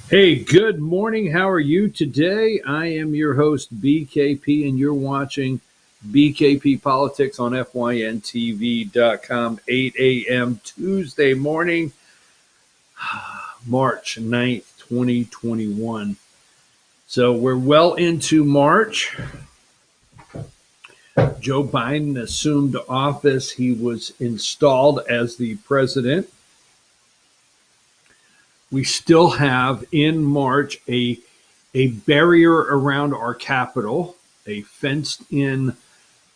Hey, good morning. How are you today? I am your host, BKP, and you're watching BKP Politics on FYNTV.com, 8 a.m. Tuesday morning, March 9th, 2021. So we're well into March. Joe Biden assumed office. He was installed as the president. We still have in March a barrier around our Capitol, a fenced-in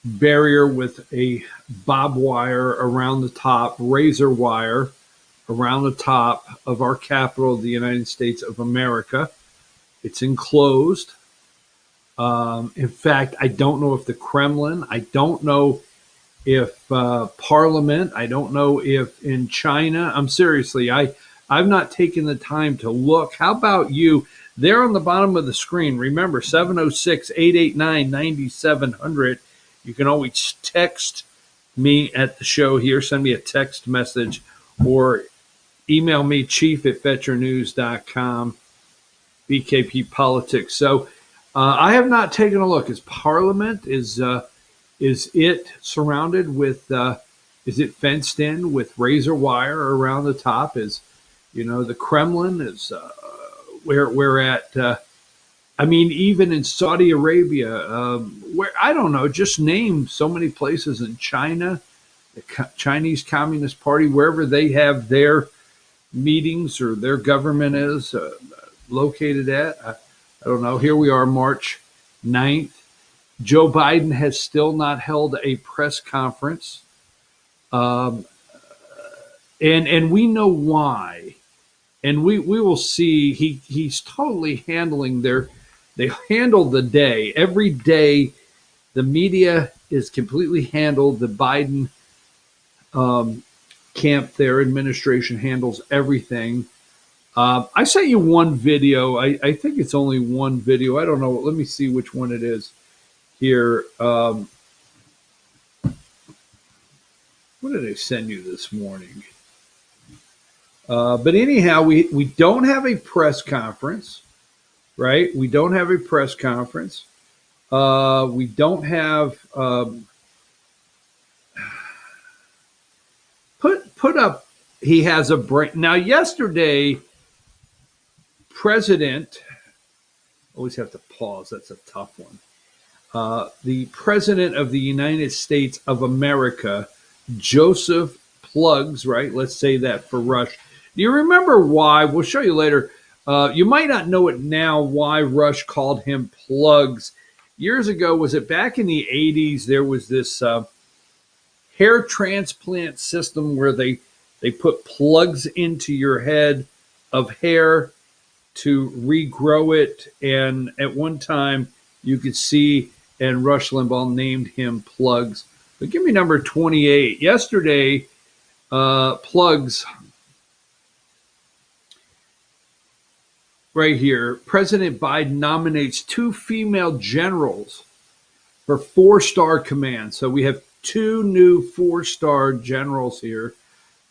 barrier with a barbed wire around the top, razor wire around the top of our Capitol of the United States of America. It's enclosed. In fact, I don't know if the Kremlin, I don't know if Parliament, I don't know if in China. I've not taken the time to look. How about you? There on the bottom of the screen, remember 706-889-9700. You can always text me at the show here. Send me a text message or email me, chief@veterannews.com, BKP Politics. So I have not taken a look. Is Parliament, is it surrounded with, is it fenced in with razor wire around the top? The Kremlin is where we're at. Even in Saudi Arabia, where I don't know, just name so many places in China, the Chinese Communist Party, wherever they have their meetings or their government is located at. I don't know. Here we are, March 9th. Joe Biden has still not held a press conference. And we know why. And we will see he's totally handling they handle the day. Every day the media is completely handled. The Biden Kemp, their administration handles everything. I sent you one video. I think it's only one video. I don't know. Let me see which one it is here. What did I send you this morning? But anyhow, we don't have a press conference, right? We don't have a press conference. We don't have put up. He has a break now. Yesterday, President. Always have to pause. That's a tough one. The President of the United States of America, Joseph Plugs, right? Let's say that for Rush. Do you remember why? We'll show you later. You might not know it now why Rush called him Plugs. Years ago, was it back in the 80s, there was this hair transplant system where they put plugs into your head of hair to regrow it. And at one time, you could see, and Rush Limbaugh named him Plugs. But give me number 28. Yesterday, Plugs, right here, President Biden nominates 2 female generals for 4-star command. So we have 2 new 4-star generals here,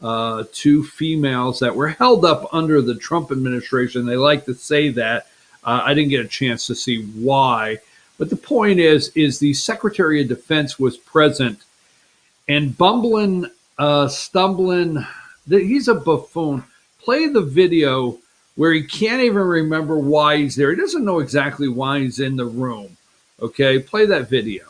2 females that were held up under the Trump administration. They like to say that. I didn't get a chance to see why. But the point is the Secretary of Defense was present and bumbling, stumbling. He's a buffoon. Play the video where he can't even remember why he's there. He doesn't know exactly why he's in the room. Okay, play that video.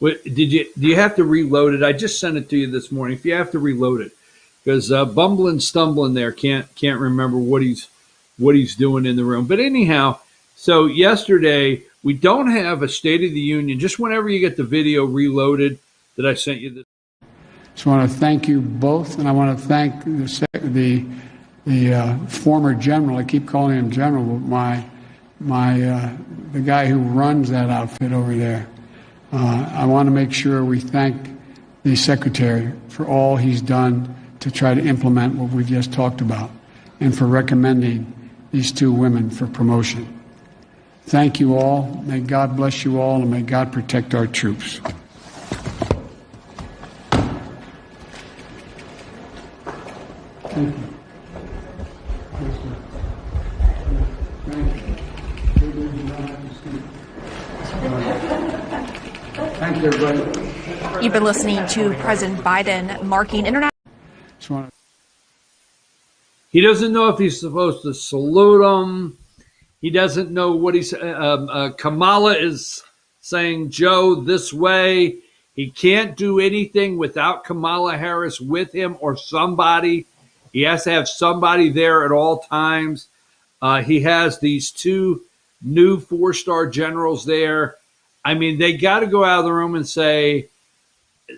Do you have to reload it? I just sent it to you this morning. If you have to reload it, because bumbling, stumbling there can't remember what he's doing in the room. But anyhow, so yesterday we don't have a State of the Union. Just whenever you get the video reloaded that I sent you. Just want to thank you both, and I want to thank the former general. I keep calling him general, but the guy who runs that outfit over there. I want to make sure we thank the secretary for all he's done to try to implement what we've just talked about, and for recommending these 2 women for promotion. Thank you all. May God bless you all, and may God protect our troops. Thank you. Thank you, everybody. You've been listening to President Biden marking international. He doesn't know if he's supposed to salute him. He doesn't know what he's. Kamala is saying, Joe, this way. He can't do anything without Kamala Harris with him or somebody. He has to have somebody there at all times. He has these two new 4-star generals there. I mean, they got to go out of the room and say,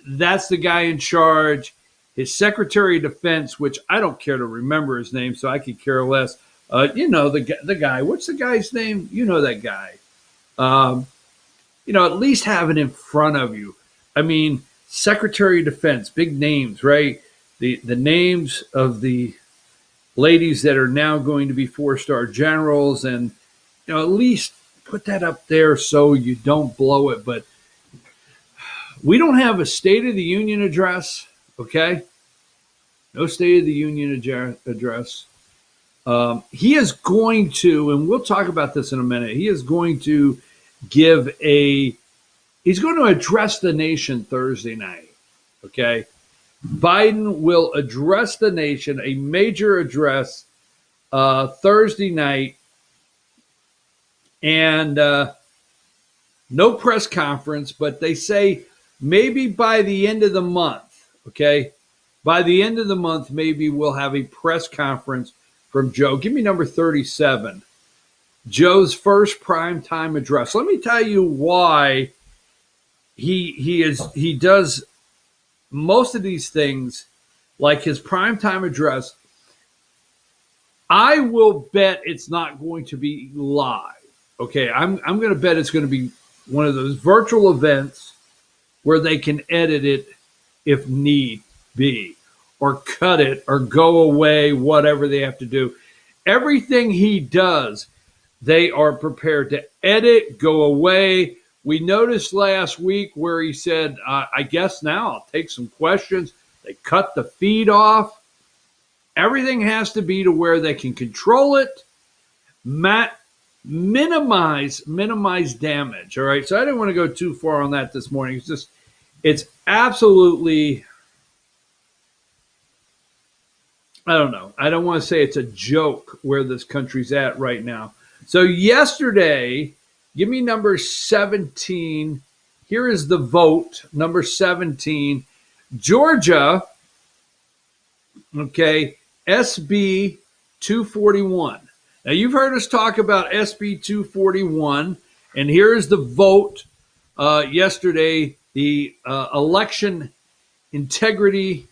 that's the guy in charge. His Secretary of Defense, which I don't care to remember his name, so I could care less. The guy. What's the guy's name? You know that guy. At least have it in front of you. I mean, Secretary of Defense, big names, right? The names of the ladies that are now going to be 4-star generals, and at least put that up there so you don't blow it. But we don't have a State of the Union address, okay? No State of the Union address. He is going to, and we'll talk about this in a minute, he is going to he's going to address the nation Thursday night, okay? Biden will address the nation, a major address Thursday night, and no press conference, but they say maybe by the end of the month, okay? By the end of the month, maybe we'll have a press conference from Joe. Give me number 37. Joe's first primetime address. Let me tell you why he does most of these things, like his primetime address. I will bet it's not going to be live. Okay, I'm going to bet it's going to be one of those virtual events where they can edit it if need be, or cut it, or go away, whatever they have to do. Everything he does, they are prepared to edit, go away. We noticed last week where he said, I guess now I'll take some questions. They cut the feed off. Everything has to be to where they can control it, minimize damage. All right. So I didn't want to go too far on that this morning. It's absolutely, I don't know. I don't want to say it's a joke where this country's at right now. So yesterday, give me number 17. Here is the vote, number 17. Georgia, okay, SB 241. Now, you've heard us talk about SB 241, and here is the vote yesterday, the Election Integrity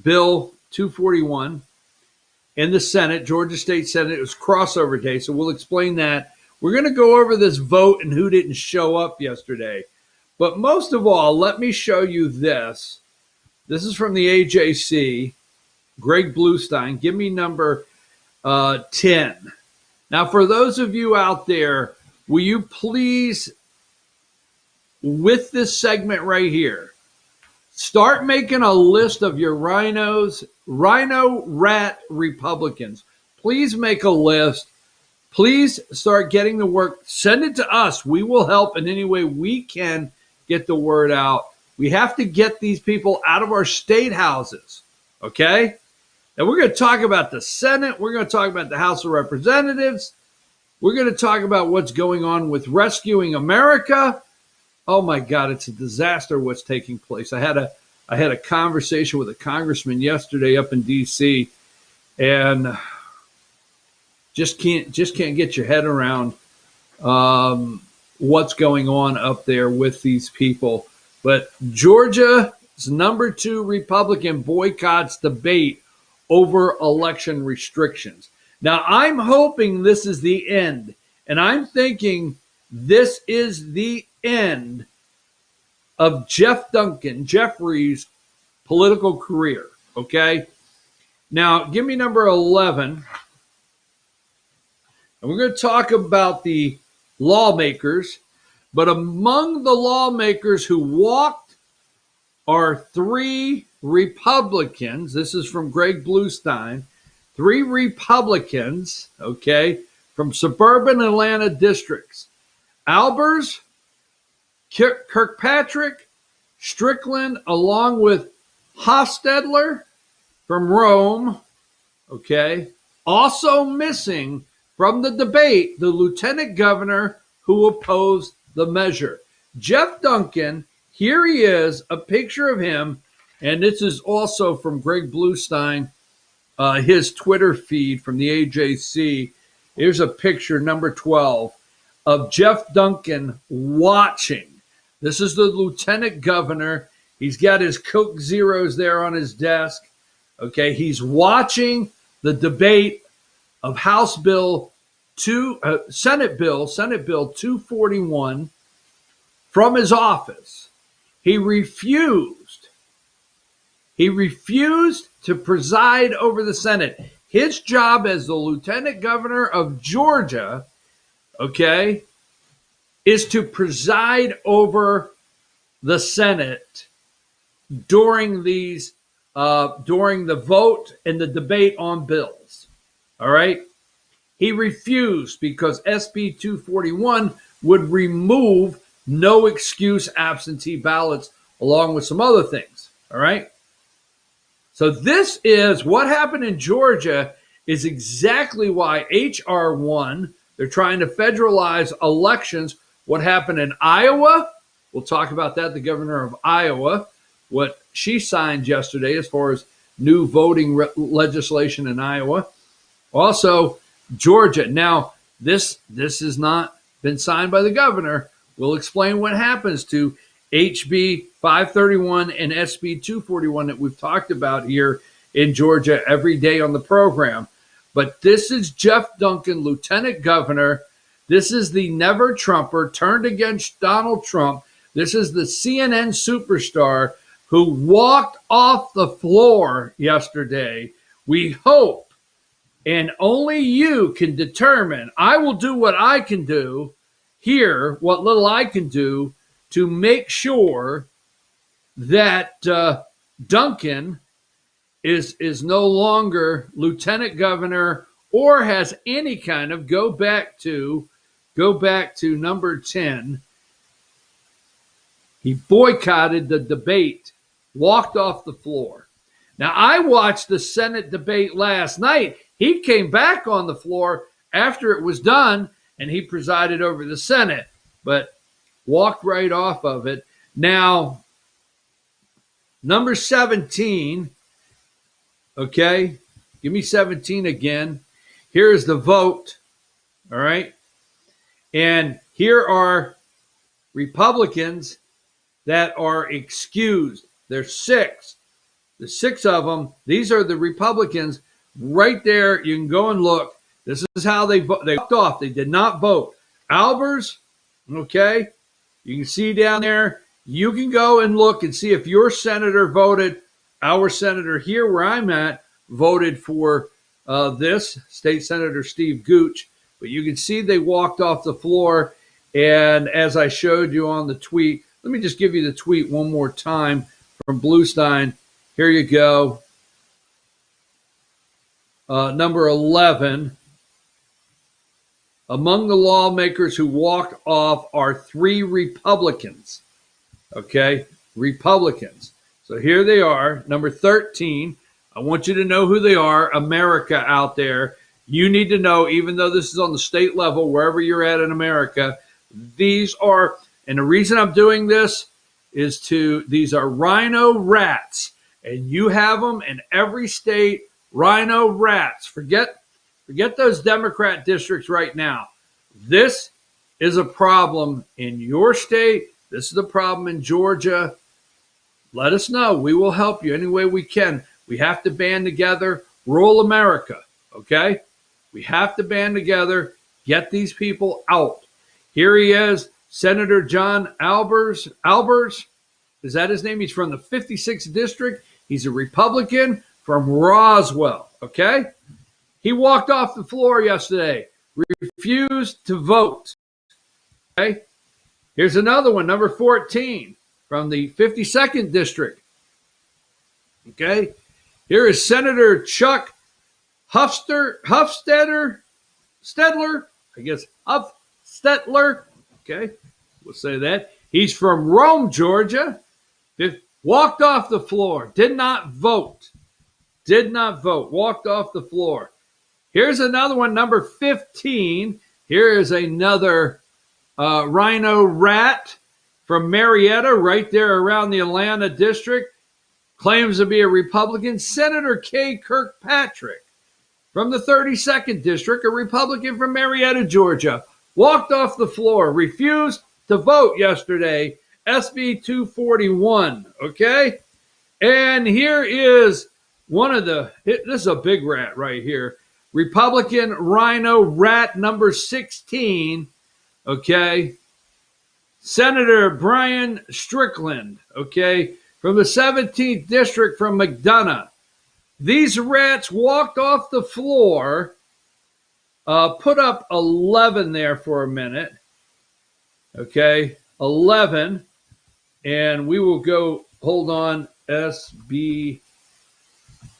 Bill 241 in the Senate, Georgia State Senate. It was crossover day, so we'll explain that. We're going to go over this vote and who didn't show up yesterday. But most of all, let me show you this. This is from the AJC, Greg Bluestein. Give me number 10. Now, for those of you out there, will you please, with this segment right here, start making a list of your rhino rat Republicans. Please make a list. Please start getting the work. Send it to us. We will help in any way we can get the word out. We have to get these people out of our state houses, okay? And we're going to talk about the Senate. We're going to talk about the House of Representatives. We're going to talk about what's going on with Rescuing America. Oh, my God, it's a disaster what's taking place. I had a conversation with a congressman yesterday up in D.C., and just can't get your head around what's going on up there with these people. But Georgia's number 2 Republican boycotts debate over election restrictions. Now, I'm hoping this is the end, and I'm thinking this is the end of Geoff Duncan, Jeffrey's political career, okay? Now, give me number 11. And we're going to talk about the lawmakers, but among the lawmakers who walked are 3 Republicans. This is from Greg Bluestein. 3 Republicans, okay, from suburban Atlanta districts. Albers, Kirkpatrick, Strickland, along with Hostetler from Rome, okay. Also missing from the debate, the lieutenant governor who opposed the measure. Geoff Duncan, here he is, a picture of him, and this is also from Greg Bluestein, his Twitter feed from the AJC. Here's a picture, number 12, of Geoff Duncan watching. This is the lieutenant governor. He's got his Coke Zeros there on his desk. Okay, he's watching the debate of Senate Bill 241 from his office. He refused to preside over the Senate. His job as the lieutenant governor of Georgia, okay, is to preside over the Senate during the vote and the debate on bills. All right. He refused because SB 241 would remove no excuse absentee ballots along with some other things. All right. So this is what happened in Georgia is exactly why HR 1, they're trying to federalize elections. What happened in Iowa, we'll talk about that, the governor of Iowa, what she signed yesterday as far as new voting legislation in Iowa. Also, Georgia. Now, this has not been signed by the governor. We'll explain what happens to HB531 and SB241 that we've talked about here in Georgia every day on the program. But this is Geoff Duncan, lieutenant governor. This is the never Trumper turned against Donald Trump. This is the CNN superstar who walked off the floor yesterday. We hope, and only you can determine, I will do what I can do here, what little I can do to make sure that Duncan is no longer lieutenant governor or has any kind of go back to number 10. He boycotted the debate, walked off the floor. Now, I watched the Senate debate last night. He came back on the floor after it was done, and he presided over the Senate, but walked right off of it. Now, number 17, okay, give me 17 again. Here is the vote, all right? And here are Republicans that are excused. There's 6. The 6 of them, these are the Republicans right there. You can go and look. This is how they walked off. They did not vote. Albers, okay, you can see down there. You can go and look and see if your senator voted. Our senator here where I'm at voted for this, State Senator Steve Gooch. But you can see they walked off the floor. And as I showed you on the tweet, let me just give you the tweet one more time from Bluestein. Here you go. Number 11. Among the lawmakers who walked off are 3 Republicans. Okay, Republicans. So here they are. Number 13. I want you to know who they are. America out there. You need to know, even though this is on the state level, wherever you're at in America, these are, and the reason I'm doing this is these are rhino rats. And you have them in every state, rhino rats. Forget those Democrat districts right now. This is a problem in your state. This is a problem in Georgia. Let us know. We will help you any way we can. We have to band together, rural America, okay? We have to band together, get these people out. Here he is, Senator John Albers. Albers, is that his name? He's from the 56th district. He's a Republican from Roswell, okay? He walked off the floor yesterday, refused to vote, Okay. Here's another one, number 14, from the 52nd District. Okay. Here is Senator Chuck Hufstetler, okay, we'll say that. He's from Rome, Georgia. Walked off the floor, did not vote, walked off the floor. Here's another one, number 15. Here is another rhino rat from Marietta, right there around the Atlanta district. Claims to be a Republican. Senator Kay Kirkpatrick from the 32nd District, a Republican from Marietta, Georgia, walked off the floor, refused to vote yesterday, SB241, okay? And here is this is a big rat right here, Republican Rhino Rat number 16, okay? Senator Brian Strickland, okay, from the 17th District from McDonough. These rats walked off the floor, put up 11 there for a minute, okay, 11, and we will go, hold on, SB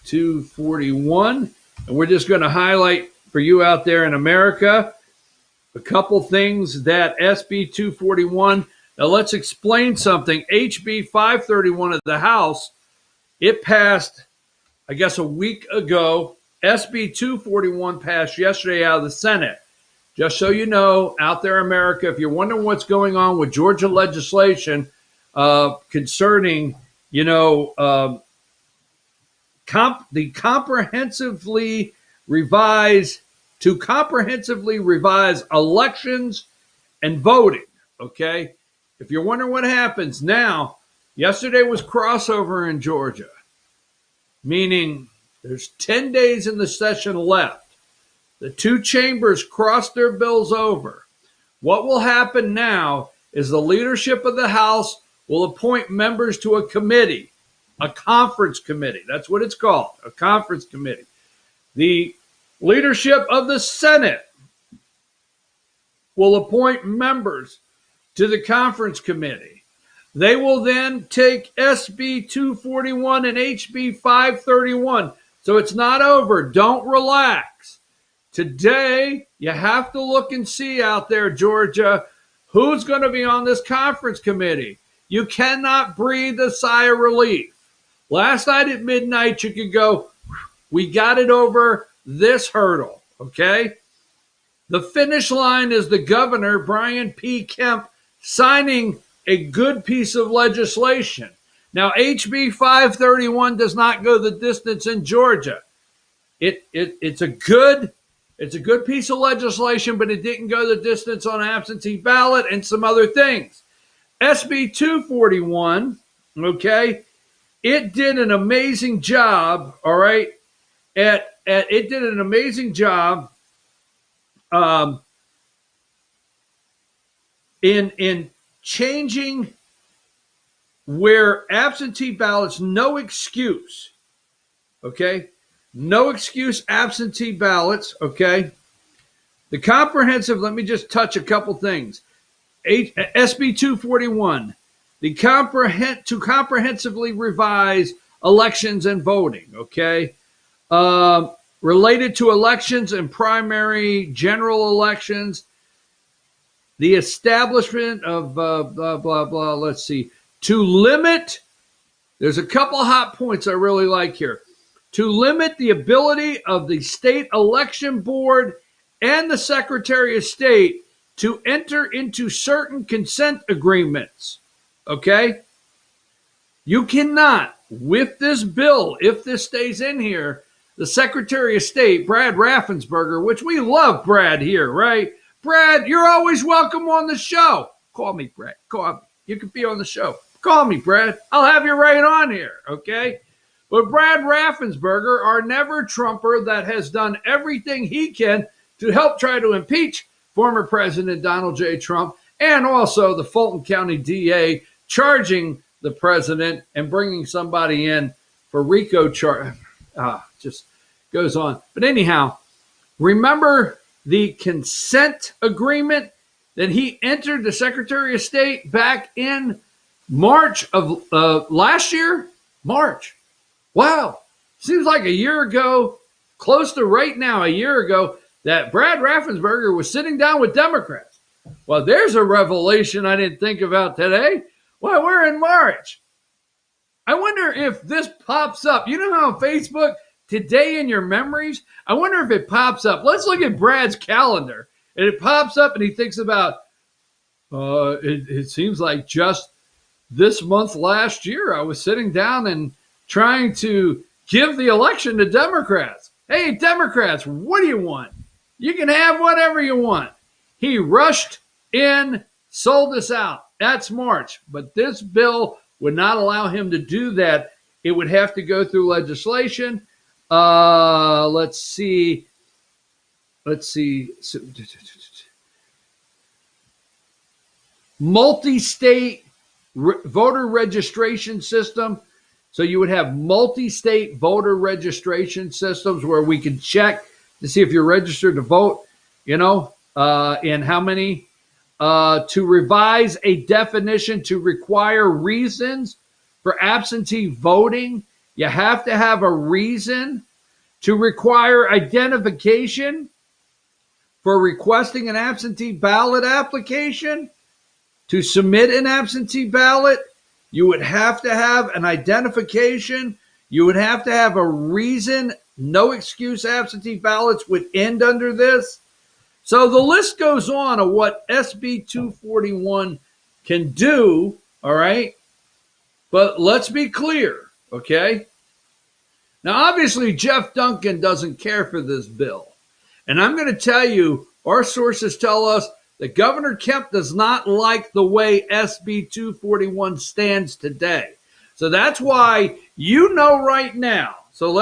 241, and we're just going to highlight for you out there in America a couple things that SB 241, now let's explain something. HB 531 of the House, it passed, I guess, a week ago. SB 241 passed yesterday out of the Senate. Just so you know, out there in America, if you're wondering what's going on with Georgia legislation concerning, the comprehensively revise elections and voting, okay? If you're wondering what happens now, yesterday was crossover in Georgia, meaning there's 10 days in the session left. The two chambers crossed their bills over. What will happen now is the leadership of the House will appoint members to a committee, a conference committee. That's what it's called, a conference committee. The leadership of the Senate will appoint members to the conference committee. They will then take SB 241 and HB 531. So it's not over. Don't relax. Today, you have to look and see out there, Georgia, who's going to be on this conference committee. You cannot breathe a sigh of relief. Last night at midnight, you could go, we got it over this hurdle, okay? The finish line is the governor, Brian P. Kemp, signing a good piece of legislation. Now, HB 531 does not go the distance in Georgia. It's a good piece of legislation, but it didn't go the distance on absentee ballot and some other things. SB 241, okay, it did an amazing job, all right, it did an amazing job in changing where absentee ballots, no excuse, okay? No excuse absentee ballots, okay? The comprehensive, let me just touch a couple things. SB 241, to comprehensively revise elections and voting, okay? Related to elections and primary general elections, the establishment of blah, blah, blah, let's see, to limit, there's a couple hot points I really like here, to limit the ability of the state election board and the Secretary of State to enter into certain consent agreements, okay? You cannot, with this bill, if this stays in here, the Secretary of State, Brad Raffensperger, which we love Brad here, right? Brad, you're always welcome on the show. Call me, Brad. Call me. You can be on the show. Call me, Brad. I'll have you right on here, okay? But Brad Raffensperger, our never Trumper that has done everything he can to help try to impeach former President Donald J. Trump, and also the Fulton County DA charging the president and bringing somebody in for RICO charge. Just goes on. But anyhow, remember the consent agreement? that he entered the Secretary of State back in March of last year? March. Wow. Seems like a year ago, close to right now, a year ago, that Brad Raffensperger was sitting down with Democrats. Well, there's a revelation I didn't think about today. Well, we're in March. I wonder if this pops up. You know how on Facebook, today in your memories, I wonder if it pops up. Let's look at Brad's calendar. And it pops up and he thinks about, it seems like just this month last year, I was sitting down and trying to give the election to Democrats. Hey, Democrats, what do you want? You can have whatever you want. He rushed in, sold us out. That's March. But this bill would not allow him to do that. It would have to go through legislation. Let's see. Multi-state voter registration system. So you would have multi-state voter registration systems where we can check to see if you're registered to vote, and how many. To revise a definition to require reasons for absentee voting. You have to have a reason. To require identification for requesting an absentee ballot application. To submit an absentee ballot, you would have to have an identification. You would have to have a reason. No excuse absentee ballots would end under this. So the list goes on of what SB241 can do, all right? But let's be clear, okay? Now, obviously, Geoff Duncan doesn't care for this bill. And I'm going to tell you, our sources tell us that Governor Kemp does not like the way SB241 stands today. So that's why right now. So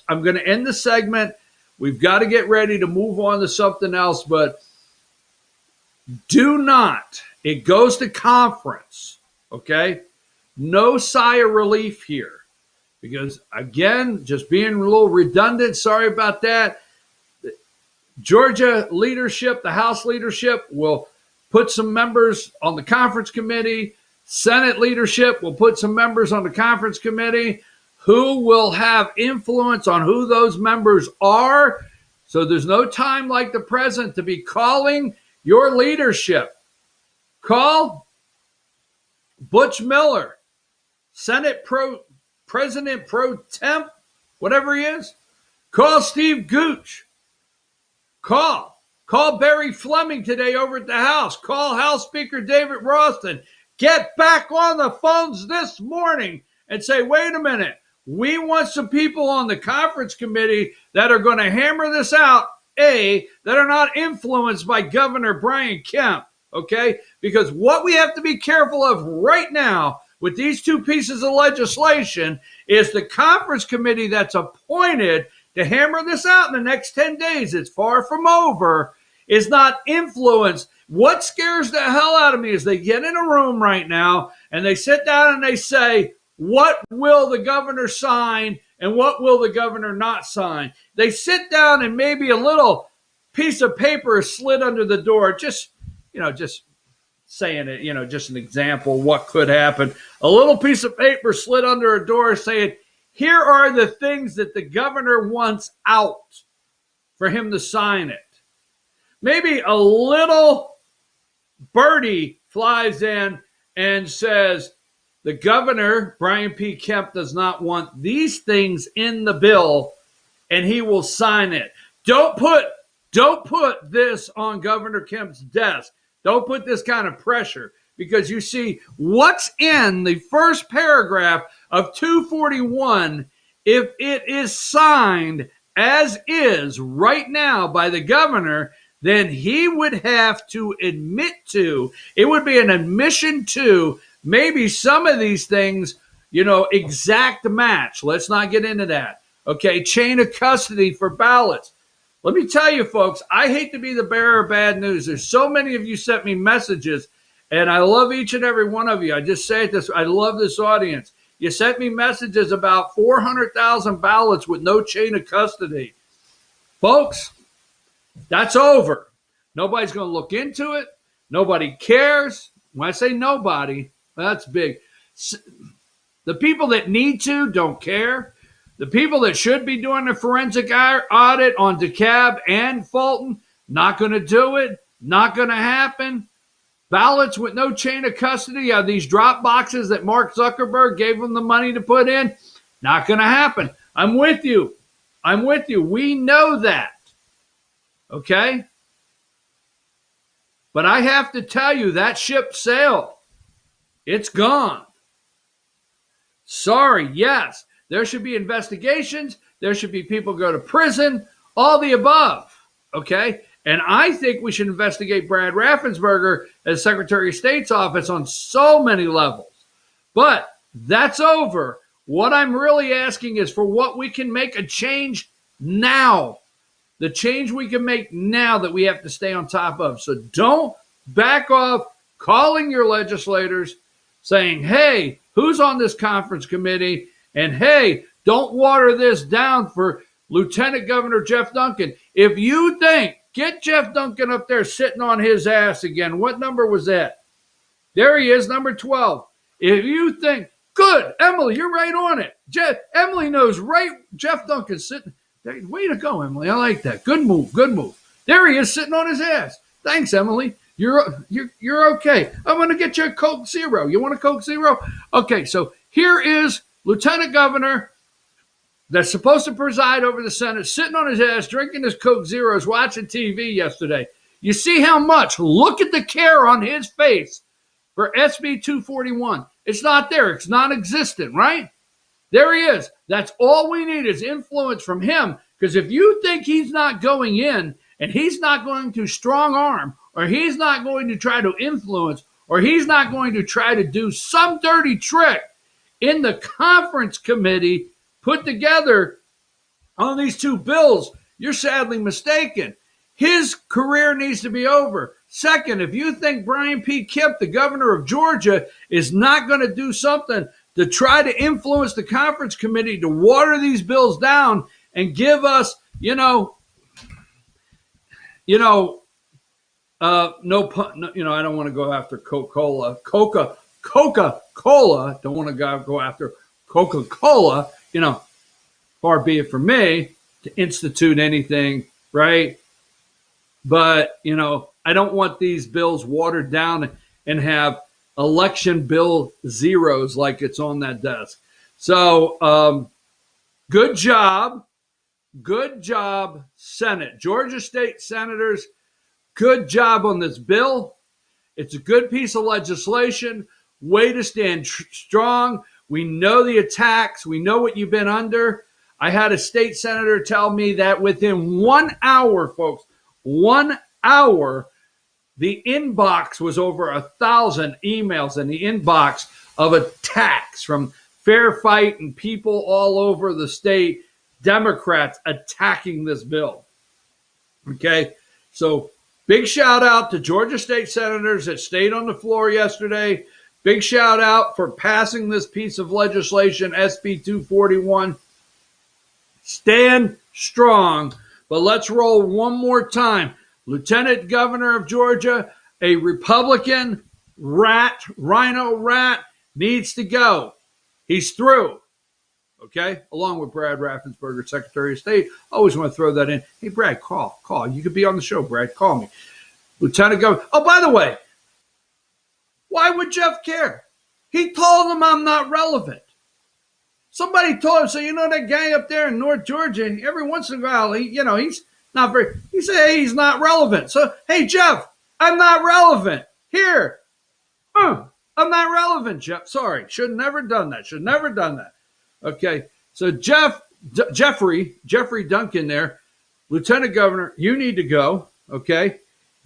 I'm going to end the segment. We've got to get ready to move on to something else, but do not. It goes to conference, okay? No sigh of relief here because, again, just being a little redundant, sorry about that. Georgia leadership, the House leadership, will put some members on the conference committee. Senate leadership will put some members on the conference committee who will have influence on who those members are. So there's no time like the present to be calling your leadership. Call Butch Miller, President Pro Temp, whatever he is. Call Steve Gooch. Call Barry Fleming today over at the House. Call House Speaker David Ralston. Get back on the phones this morning and say, wait a minute. We want some people on the conference committee that are going to hammer this out, that are not influenced by Governor Brian Kemp, okay? Because what we have to be careful of right now with these two pieces of legislation is the conference committee that's appointed to hammer this out in the next 10 days. It's far from over. Is not influenced. What scares the hell out of me is they get in a room right now and they sit down and they say, what will the governor sign and what will the governor not sign? They sit down and maybe a little piece of paper is slid under the door. Just saying it, just an example, what could happen. A little piece of paper slid under a door saying, here are the things that the governor wants out for him to sign it. Maybe a little birdie flies in and says, the governor, Brian P. Kemp, does not want these things in the bill, and he will sign it. Don't put this on Governor Kemp's desk. Don't put this kind of pressure, because you see what's in the first paragraph of 241, if it is signed as is right now by the governor, then he would have to admit to, it would be an admission to maybe some of these things, exact match. Let's not get into that. Okay, chain of custody for ballots. Let me tell you, folks, I hate to be the bearer of bad news. There's so many of you sent me messages, and I love each and every one of you. I just say this. I love this audience. You sent me messages about 400,000 ballots with no chain of custody. Folks, that's over. Nobody's going to look into it. Nobody cares. When I say nobody, that's big. The people that need to don't care. The people that should be doing a forensic audit on DeKalb and Fulton, not going to do it. Not going to happen. Ballots with no chain of custody of these drop boxes that Mark Zuckerberg gave them the money to put in. Not going to happen. I'm with you. I'm with you. We know that. Okay? But I have to tell you, that ship sailed. It's gone. Sorry, yes. There should be investigations. There should be people go to prison. All the above. Okay? And I think we should investigate Brad Raffensperger as Secretary of State's office on so many levels. But that's over. What I'm really asking is for what we can make a change now. The change we can make now that we have to stay on top of. So don't back off calling your legislators saying, hey, who's on this conference committee? And hey, don't water this down for Lieutenant Governor Geoff Duncan. If you think, get Geoff Duncan up there sitting on his ass again. What number was that? There he is, number 12. If you think, good, Emily, you're right on it. Emily knows right. Geoff Duncan's sitting. Way to go, Emily. I like that. Good move. Good move. There he is sitting on his ass. Thanks, Emily. You're okay. I'm going to get you a Coke Zero. You want a Coke Zero? Okay, so here is Lieutenant Governor that's supposed to preside over the Senate, sitting on his ass, drinking his Coke Zeros, watching TV yesterday. You see how much? Look at the care on his face for SB241. It's not there. It's non-existent, right? There he is. That's all we need is influence from him. Because if you think he's not going in and he's not going to strong arm, or he's not going to try to influence, or he's not going to try to do some dirty trick in the conference committee put together on these two bills, you're sadly mistaken. His career needs to be over. Second, if you think Brian P. Kemp, the governor of Georgia, is not going to do something to try to influence the conference committee to water these bills down and give us, I don't want to go after Coca-Cola. Coca-Cola, don't want to go after Coca-Cola, far be it from me to institute anything, right? But, I don't want these bills watered down and have election bill zeros like it's on that desk. So, good job. Good job, Senate. Georgia State Senators, good job on this bill. It's a good piece of legislation. Way to stand strong. We know the attacks. We know what you've been under. I had a state senator tell me that within 1 hour, folks, 1 hour, the inbox was over 1,000 emails in the inbox of attacks from Fair Fight and people all over the state, Democrats attacking this bill. Okay, so big shout out to Georgia State senators that stayed on the floor yesterday. Big shout out for passing this piece of legislation, SB 241. Stand strong, but let's roll one more time. Lieutenant Governor of Georgia, a Republican rat, rhino rat, needs to go. He's through. Okay? Along with Brad Raffensperger, Secretary of State. Always want to throw that in. Hey, Brad, call. You could be on the show, Brad. Call me. Lieutenant Governor. Oh, by the way, why would Geoff care? He told him I'm not relevant. Somebody told him, so that guy up there in North Georgia, every once in a while, he's not very, he said, hey, he's not relevant. So, hey, Geoff, I'm not relevant. Here. I'm not relevant, Geoff. Sorry. Should have never done that. Okay. So Jeffrey Duncan there, Lieutenant Governor, you need to go. Okay.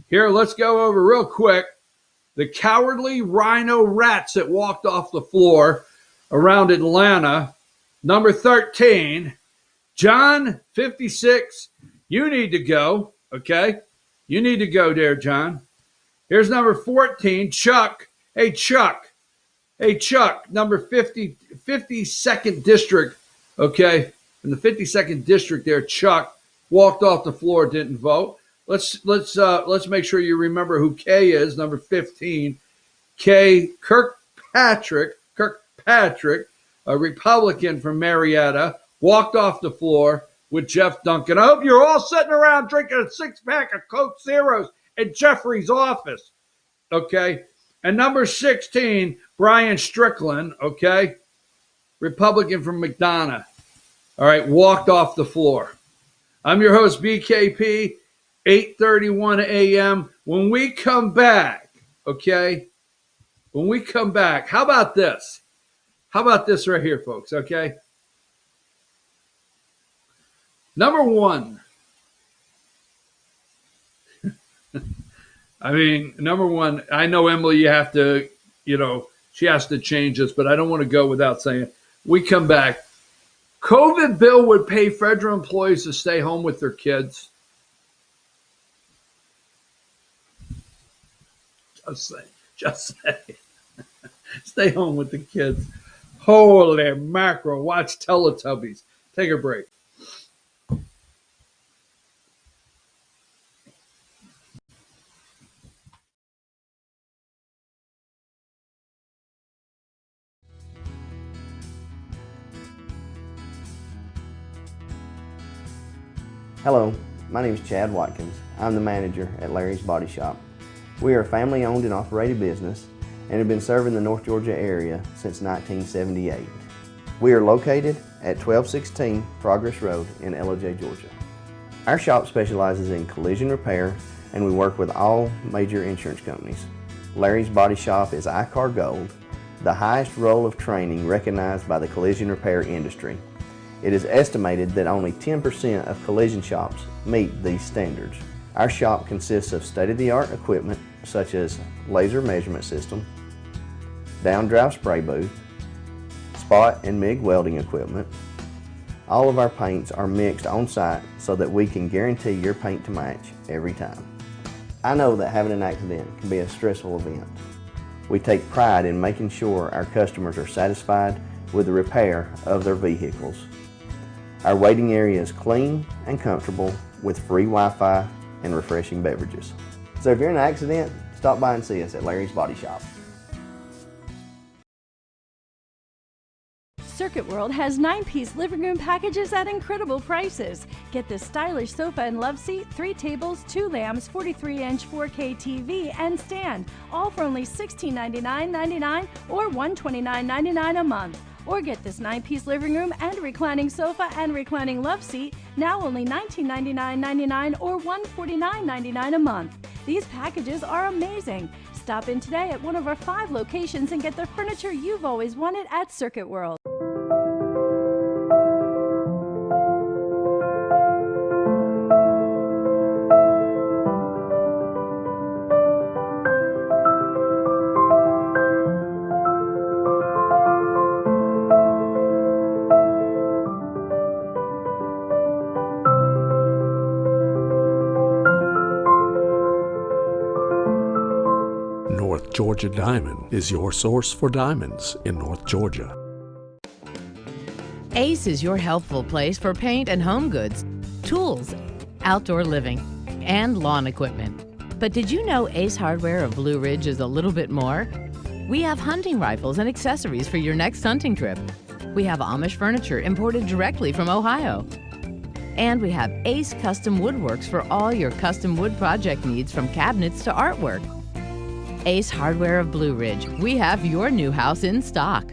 Here, let's go over real quick. The cowardly rhino rats that walked off the floor around Atlanta. Number 13, John 56. You need to go. Okay. You need to go there, John. Here's number 14, Chuck. Hey, Chuck. Number 50, 52nd District. Okay. In the 52nd District there, Chuck walked off the floor, didn't vote. let's make sure you remember who K is. Number 15, K. Kirkpatrick, a Republican from Marietta, walked off the floor with Geoff Duncan. I hope you're all sitting around drinking a 6-pack of Coke Zeros in Jeffrey's office. Okay. And number 16, Brian Strickland, okay, Republican from McDonough, all right, walked off the floor. I'm your host, BKP, 8:31 a.m. When we come back, okay, when we come back, how about this? How about this right here, folks, okay? Number one, number one, I know, Emily, you have to, she has to change this, but I don't want to go without saying it. We come back. COVID bill would pay federal employees to stay home with their kids. Just say. Stay home with the kids. Holy mackerel. Watch Teletubbies. Take a break. Hello, my name is Chad Watkins. I'm the manager at Larry's Body Shop. We are a family-owned and operated business and have been serving the North Georgia area since 1978. We are located at 1216 Progress Road in LOJ, Georgia. Our shop specializes in collision repair and we work with all major insurance companies. Larry's Body Shop is ICAR Gold, the highest role of training recognized by the collision repair industry. It is estimated that only 10% of collision shops meet these standards. Our shop consists of state-of-the-art equipment such as laser measurement system, down-drive spray booth, spot and MIG welding equipment. All of our paints are mixed on-site so that we can guarantee your paint to match every time. I know that having an accident can be a stressful event. We take pride in making sure our customers are satisfied with the repair of their vehicles. Our waiting area is clean and comfortable with free Wi-Fi and refreshing beverages. So if you're in an accident, stop by and see us at Larry's Body Shop. Circuit World has 9-piece living room packages at incredible prices. Get this stylish sofa and love seat, 3 tables, 2 lamps, 43-inch 4K TV, and stand, all for only $1699.99 or $129.99 a month. Or get this 9-piece living room and reclining sofa and reclining love seat, now only $1999.99 or $149.99 a month. These packages are amazing. Stop in today at one of our 5 locations and get the furniture you've always wanted at Circuit World. North Georgia Diamond is your source for diamonds in North Georgia. Ace is your healthful place for paint and home goods, tools, outdoor living, and lawn equipment. But did you know Ace Hardware of Blue Ridge is a little bit more? We have hunting rifles and accessories for your next hunting trip. We have Amish furniture imported directly from Ohio. And we have Ace Custom Woodworks for all your custom wood project needs, from cabinets to artwork. Ace Hardware of Blue Ridge. We have your new house in stock.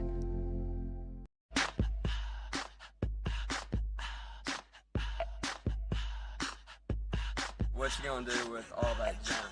What you gonna do with all that junk?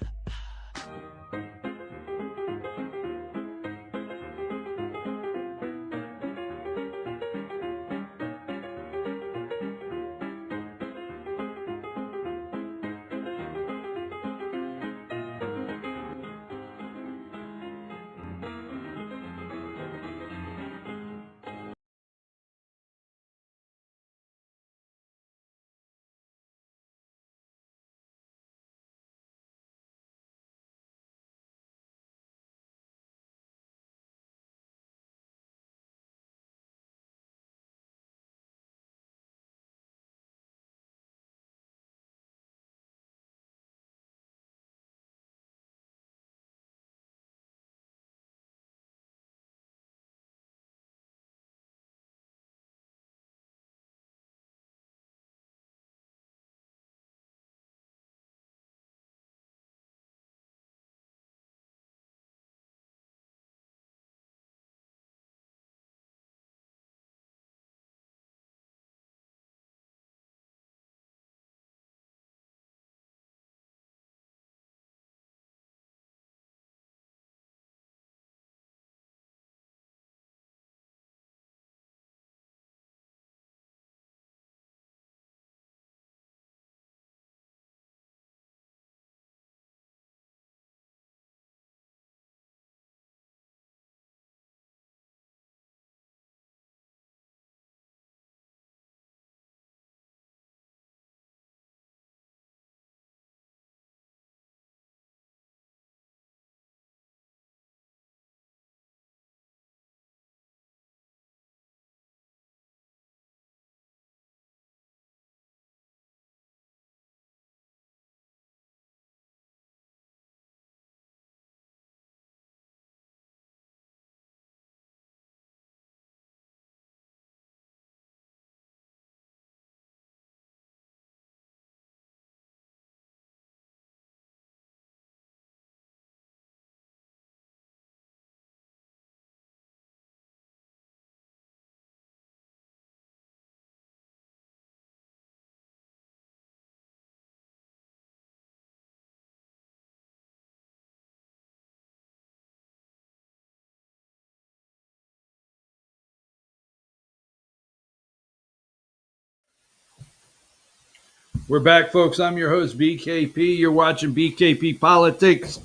We're back, folks. I'm your host, BKP. You're watching BKP Politics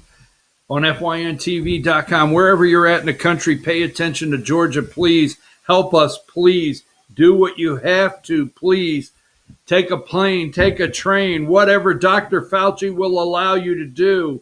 on FYNTV.com. Wherever you're at in the country, pay attention to Georgia. Please help us. Please do what you have to. Please take a plane, take a train, whatever Dr. Fauci will allow you to do.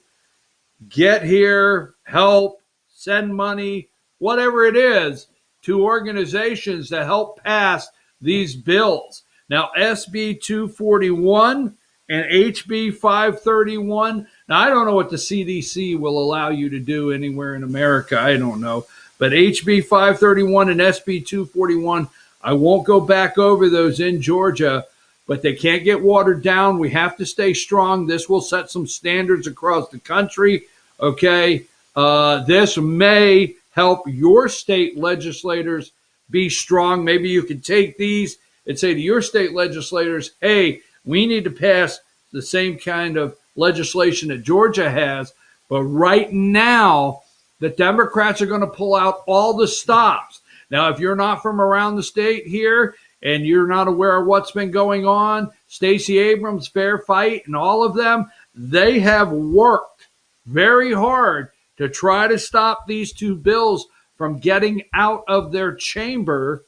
Get here, help, send money, whatever it is, to organizations that help pass these bills. Now, SB241 and HB531. Now, I don't know what the CDC will allow you to do anywhere in America. I don't know. But HB531 and SB241, I won't go back over those in Georgia, but they can't get watered down. We have to stay strong. This will set some standards across the country, okay? This may help your state legislators be strong. Maybe you can take these and say to your state legislators, hey, we need to pass the same kind of legislation that Georgia has. But right now, the Democrats are going to pull out all the stops. Now, if you're not from around the state here and you're not aware of what's been going on, Stacey Abrams, Fair Fight, and all of them, they have worked very hard to try to stop these two bills from getting out of their chamber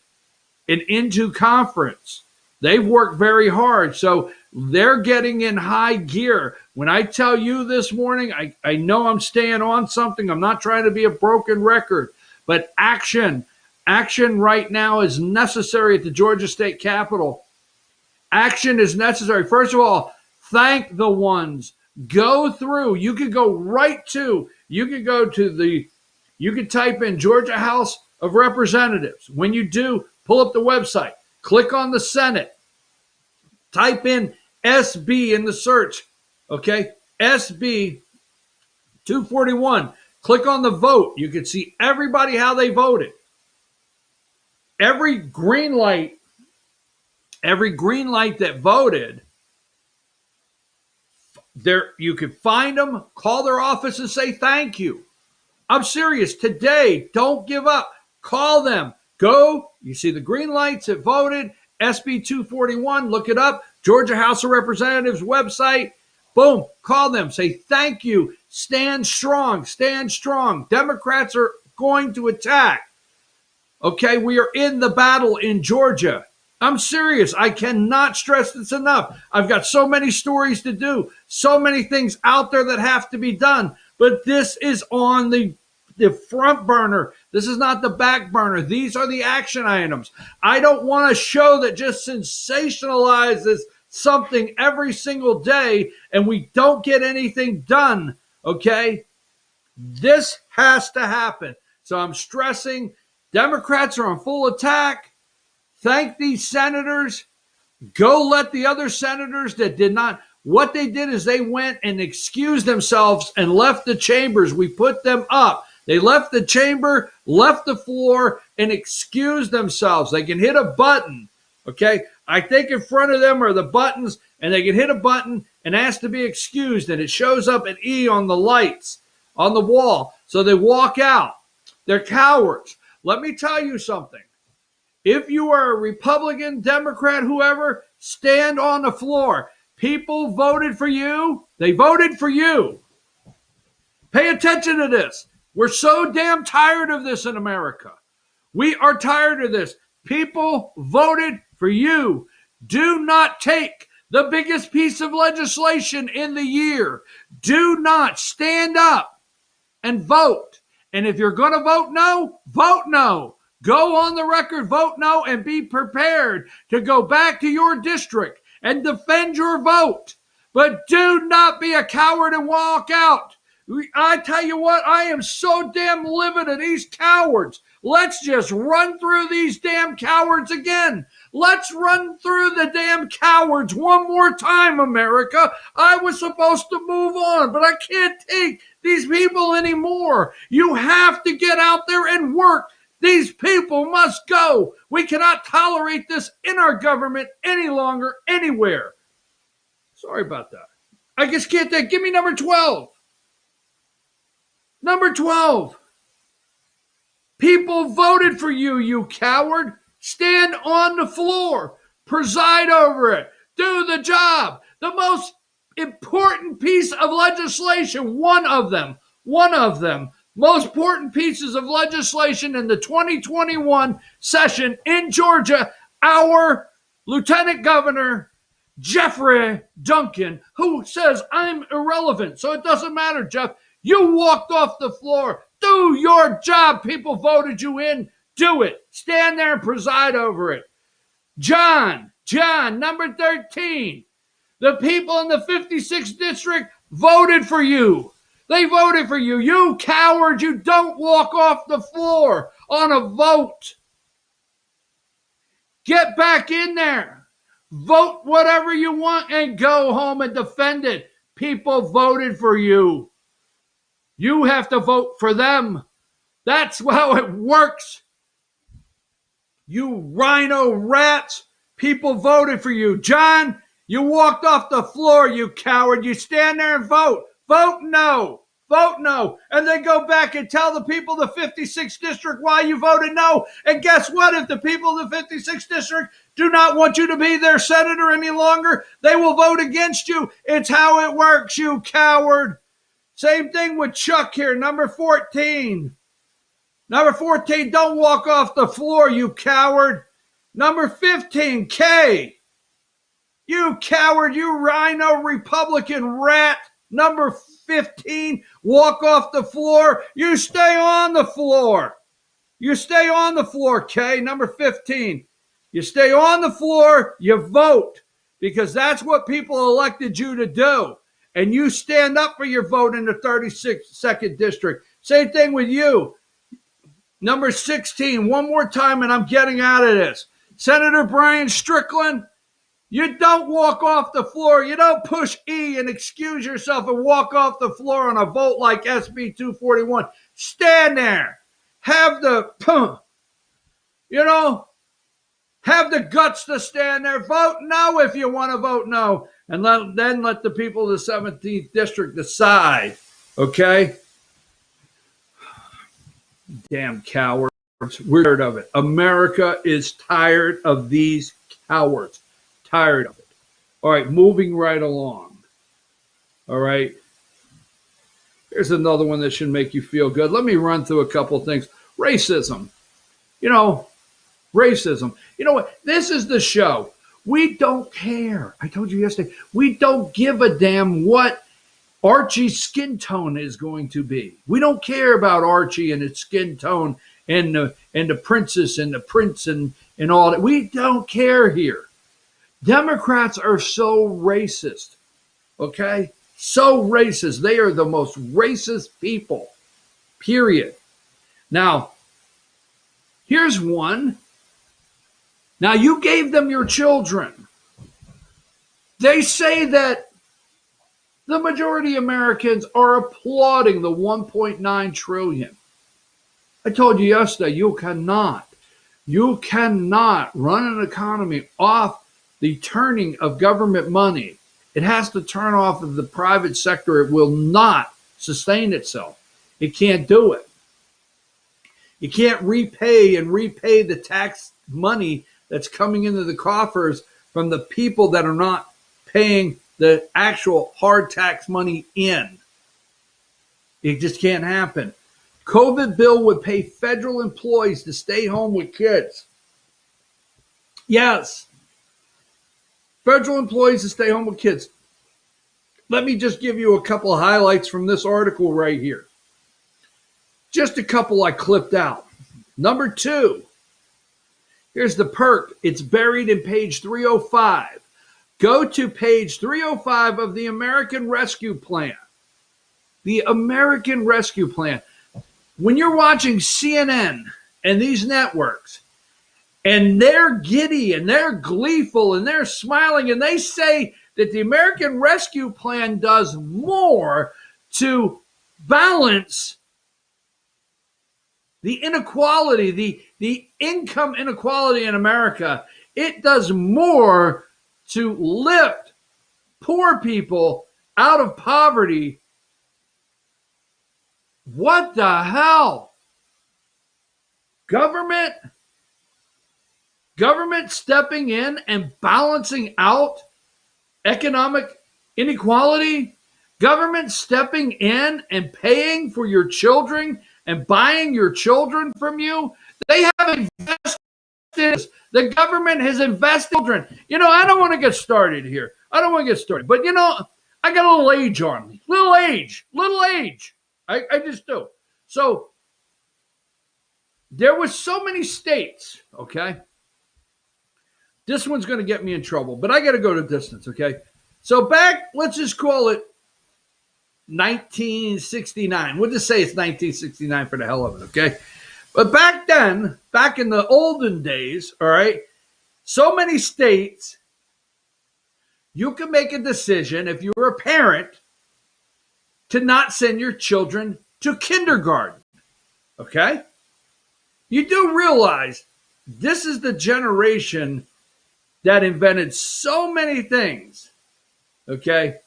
and into conference. They've worked very hard. So they're getting in high gear. When I tell you this morning, I know I'm staying on something. I'm not trying to be a broken record, but action right now is necessary at the Georgia State Capitol. Action is necessary. First of all, thank the ones. Go through. You could go right to, you could go to the, you could type in Georgia House of Representatives. When you do, pull up the website, click on the Senate, type in SB in the search, okay? SB 241. Click on the vote. You can see everybody how they voted. Every green light that voted, there you could find them, call their office and say thank you. I'm serious. Today, don't give up. Call them. Go. You see the green lights that voted. SB 241. Look it up. Georgia House of Representatives website. Boom. Call them. Say thank you. Stand strong. Stand strong. Democrats are going to attack. Okay, we are in the battle in Georgia. I'm serious. I cannot stress this enough. I've got so many stories to do, so many things out there that have to be done. But this is on the front burner. This is not the back burner. These are the action items. I don't want a show that just sensationalizes something every single day and we don't get anything done, okay? This has to happen. So I'm stressing Democrats are on full attack. Thank these senators. Go let the other senators that did not. What they did is they went and excused themselves and left the chambers. We put them up. They left the chamber, left the floor, and excused themselves. They can hit a button, okay? I think in front of them are the buttons, and they can hit a button and ask to be excused, and it shows up an E on the lights on the wall. So they walk out. They're cowards. Let me tell you something. If you are a Republican, Democrat, whoever, stand on the floor. People voted for you. They voted for you. Pay attention to this. We're so damn tired of this in America. We are tired of this. People voted for you. Do not take the biggest piece of legislation in the year. Do not stand up and vote. And if you're going to vote no, vote no. Go on the record, vote no, and be prepared to go back to your district and defend your vote. But do not be a coward and walk out. I tell you what, I am so damn livid at these cowards. Let's just run through these damn cowards again. Let's run through the damn cowards one more time, America. I was supposed to move on, but I can't take these people anymore. You have to get out there and work. These people must go. We cannot tolerate this in our government any longer, anywhere. Sorry about that. I just can't take. Give me number 12. Number 12. People voted for you, you coward. Stand on the floor. Preside over it. do the job. The most important piece of legislation, one of them, most important pieces of legislation in the 2021 session in Georgia, our Lieutenant Governor, Geoff Duncan, who says I'm irrelevant, so it doesn't matter, Geoff. You walked off the floor. Do your job. People voted you in. Do it. Stand there and preside over it. John, number 13. The people in the 56th district voted for you. They voted for you. You coward, you don't walk off the floor on a vote. Get back in there. Vote whatever you want and go home and defend it. People voted for you. You have to vote for them. That's how it works. You rhino rats. People voted for you. John, you walked off the floor, you coward. You stand there and vote. Vote no. Vote no. And then go back and tell the people of the 56th district why you voted no. And guess what? If the people of the 56th district do not want you to be their senator any longer, they will vote against you. It's how it works, you coward. Same thing with Chuck here, number 14. Number 14, don't walk off the floor, you coward. Number 15, Kay. You coward, you rhino Republican rat. Number 15, walk off the floor. You stay on the floor. You stay on the floor, Kay. Number 15. You stay on the floor, you vote, because that's what people elected you to do. And you stand up for your vote in the 32nd district. Same thing with you. Number 16, one more time and I'm getting out of this. Senator Brian Strickland, you don't walk off the floor. You don't push E and excuse yourself and walk off the floor on a vote like SB241. Stand there. Have the, have the guts to stand there. Vote no if you want to vote no. And then let the people of the 17th district decide. Okay? Damn cowards. We're tired of it. America is tired of these cowards. Tired of it. All right, moving right along. All right. Here's another one that should make you feel good. Let me run through a couple of things. Racism. Racism. You know what? This is the show. We don't care. I told you yesterday. We don't give a damn what Archie's skin tone is going to be. We don't care about Archie and his skin tone and the princess and the prince and all that. We don't care here. Democrats are so racist. Okay? So racist. They are the most racist people. Period. Now, here's one. Now, you gave them your children. They say that the majority of Americans are applauding the $1.9 trillion. I told you yesterday, you cannot run an economy off the turning of government money. It has to turn off of the private sector. It will not sustain itself. It can't do it. You can't repay the tax money that's coming into the coffers from the people that are not paying the actual hard tax money in. It just can't happen. COVID bill would pay federal employees to stay home with kids. Yes. Federal employees to stay home with kids. Let me just give you a couple of highlights from this article right here. Just a couple I clipped out. Number 2. Here's the perk. It's buried in page 305. Go to page 305 of the American Rescue Plan. The American Rescue Plan. When you're watching CNN and these networks, and they're giddy and they're gleeful and they're smiling and they say that the American Rescue Plan does more to balance the inequality, the income inequality in America. It does more to lift poor people out of poverty. What the hell? Government stepping in and balancing out economic inequality, government stepping in and paying for your children and buying your children from you. They have invested. The government has invested in children. I don't want to get started here. But, I got a little age on me. Little age. I just do. So there was so many states, okay? This one's going to get me in trouble, but I got to go to distance, okay? So back, let's just call it 1969. We'll just say it's 1969 for the hell of it, okay? But back then, back in the olden days, all right, so many states, you can make a decision if you're a parent to not send your children to kindergarten, okay? You do realize this is the generation that invented so many things, okay?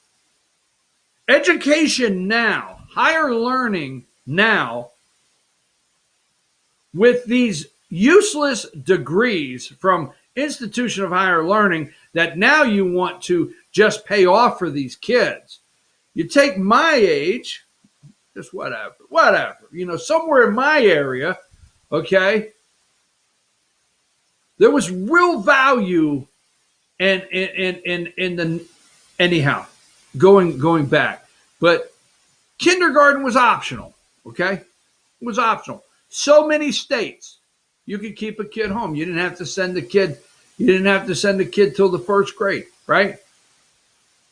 Education now, higher learning now, with these useless degrees from institution of higher learning that now you want to just pay off for these kids. You take my age, just whatever, somewhere in my area, okay, there was real value in the, anyhow, going back. But kindergarten was optional, okay? It was optional. So many states, you could keep a kid home. You didn't have to send the kid till the first grade, right?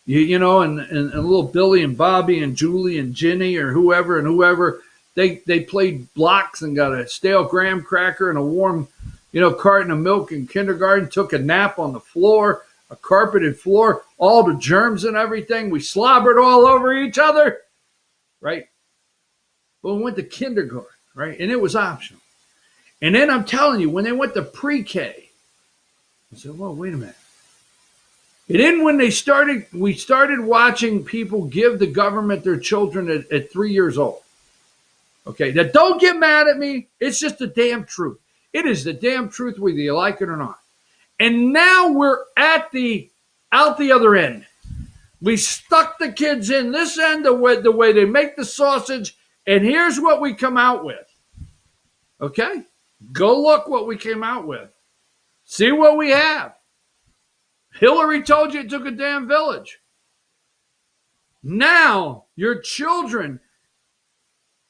And little Billy and Bobby and Julie and Ginny or whoever, they played blocks and got a stale graham cracker and a warm, carton of milk in kindergarten, took a nap on the floor, a carpeted floor, all the germs and everything. We slobbered all over each other, right? But we went to kindergarten, right? And it was optional. And then I'm telling you, when they went to pre-K, I said, well, wait a minute. And then when we started watching people give the government their children at 3 years old. Okay, now don't get mad at me. It's just the damn truth. It is the damn truth, whether you like it or not. And now we're out the other end. We stuck the kids in this end, the way they make the sausage, and here's what we come out with. Okay? Go look what we came out with. See what we have. Hillary told you it took a damn village. Now, your children,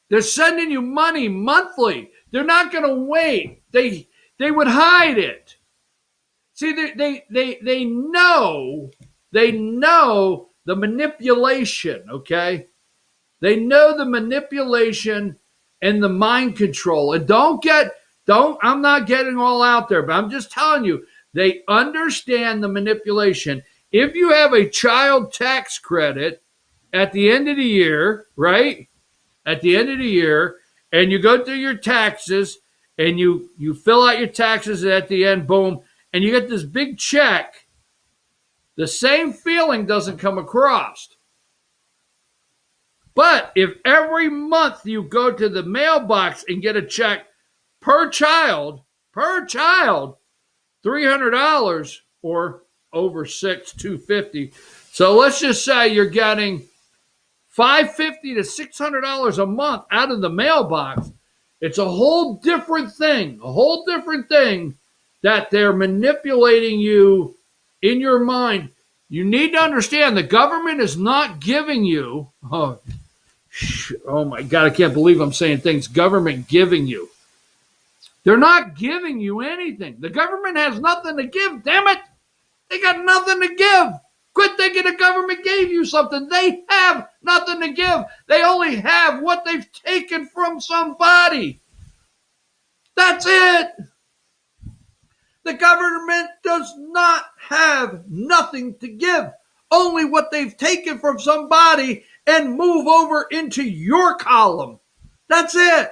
they're sending you money monthly. They're not going to wait. They would hide it. See, they know the manipulation, okay? They know the manipulation and the mind control. And I'm not getting all out there, but I'm just telling you, they understand the manipulation. If you have a child tax credit at the end of the year, right? At the end of the year, and you go through your taxes and you fill out your taxes at the end, boom, and you get this big check, the same feeling doesn't come across. But if every month you go to the mailbox and get a check per child, $300 or over six, $250. So let's just say you're getting $550 to $600 a month out of the mailbox. It's a whole different thing that they're manipulating you in your mind. You need to understand the government is not giving you, oh my God, I can't believe I'm saying things, government giving you. They're not giving you anything. The government has nothing to give, damn it. They got nothing to give. Quit thinking the government gave you something. They have nothing to give. They only have what they've taken from somebody. That's it. The government does not have nothing to give. Only what they've taken from somebody and move over into your column. That's it.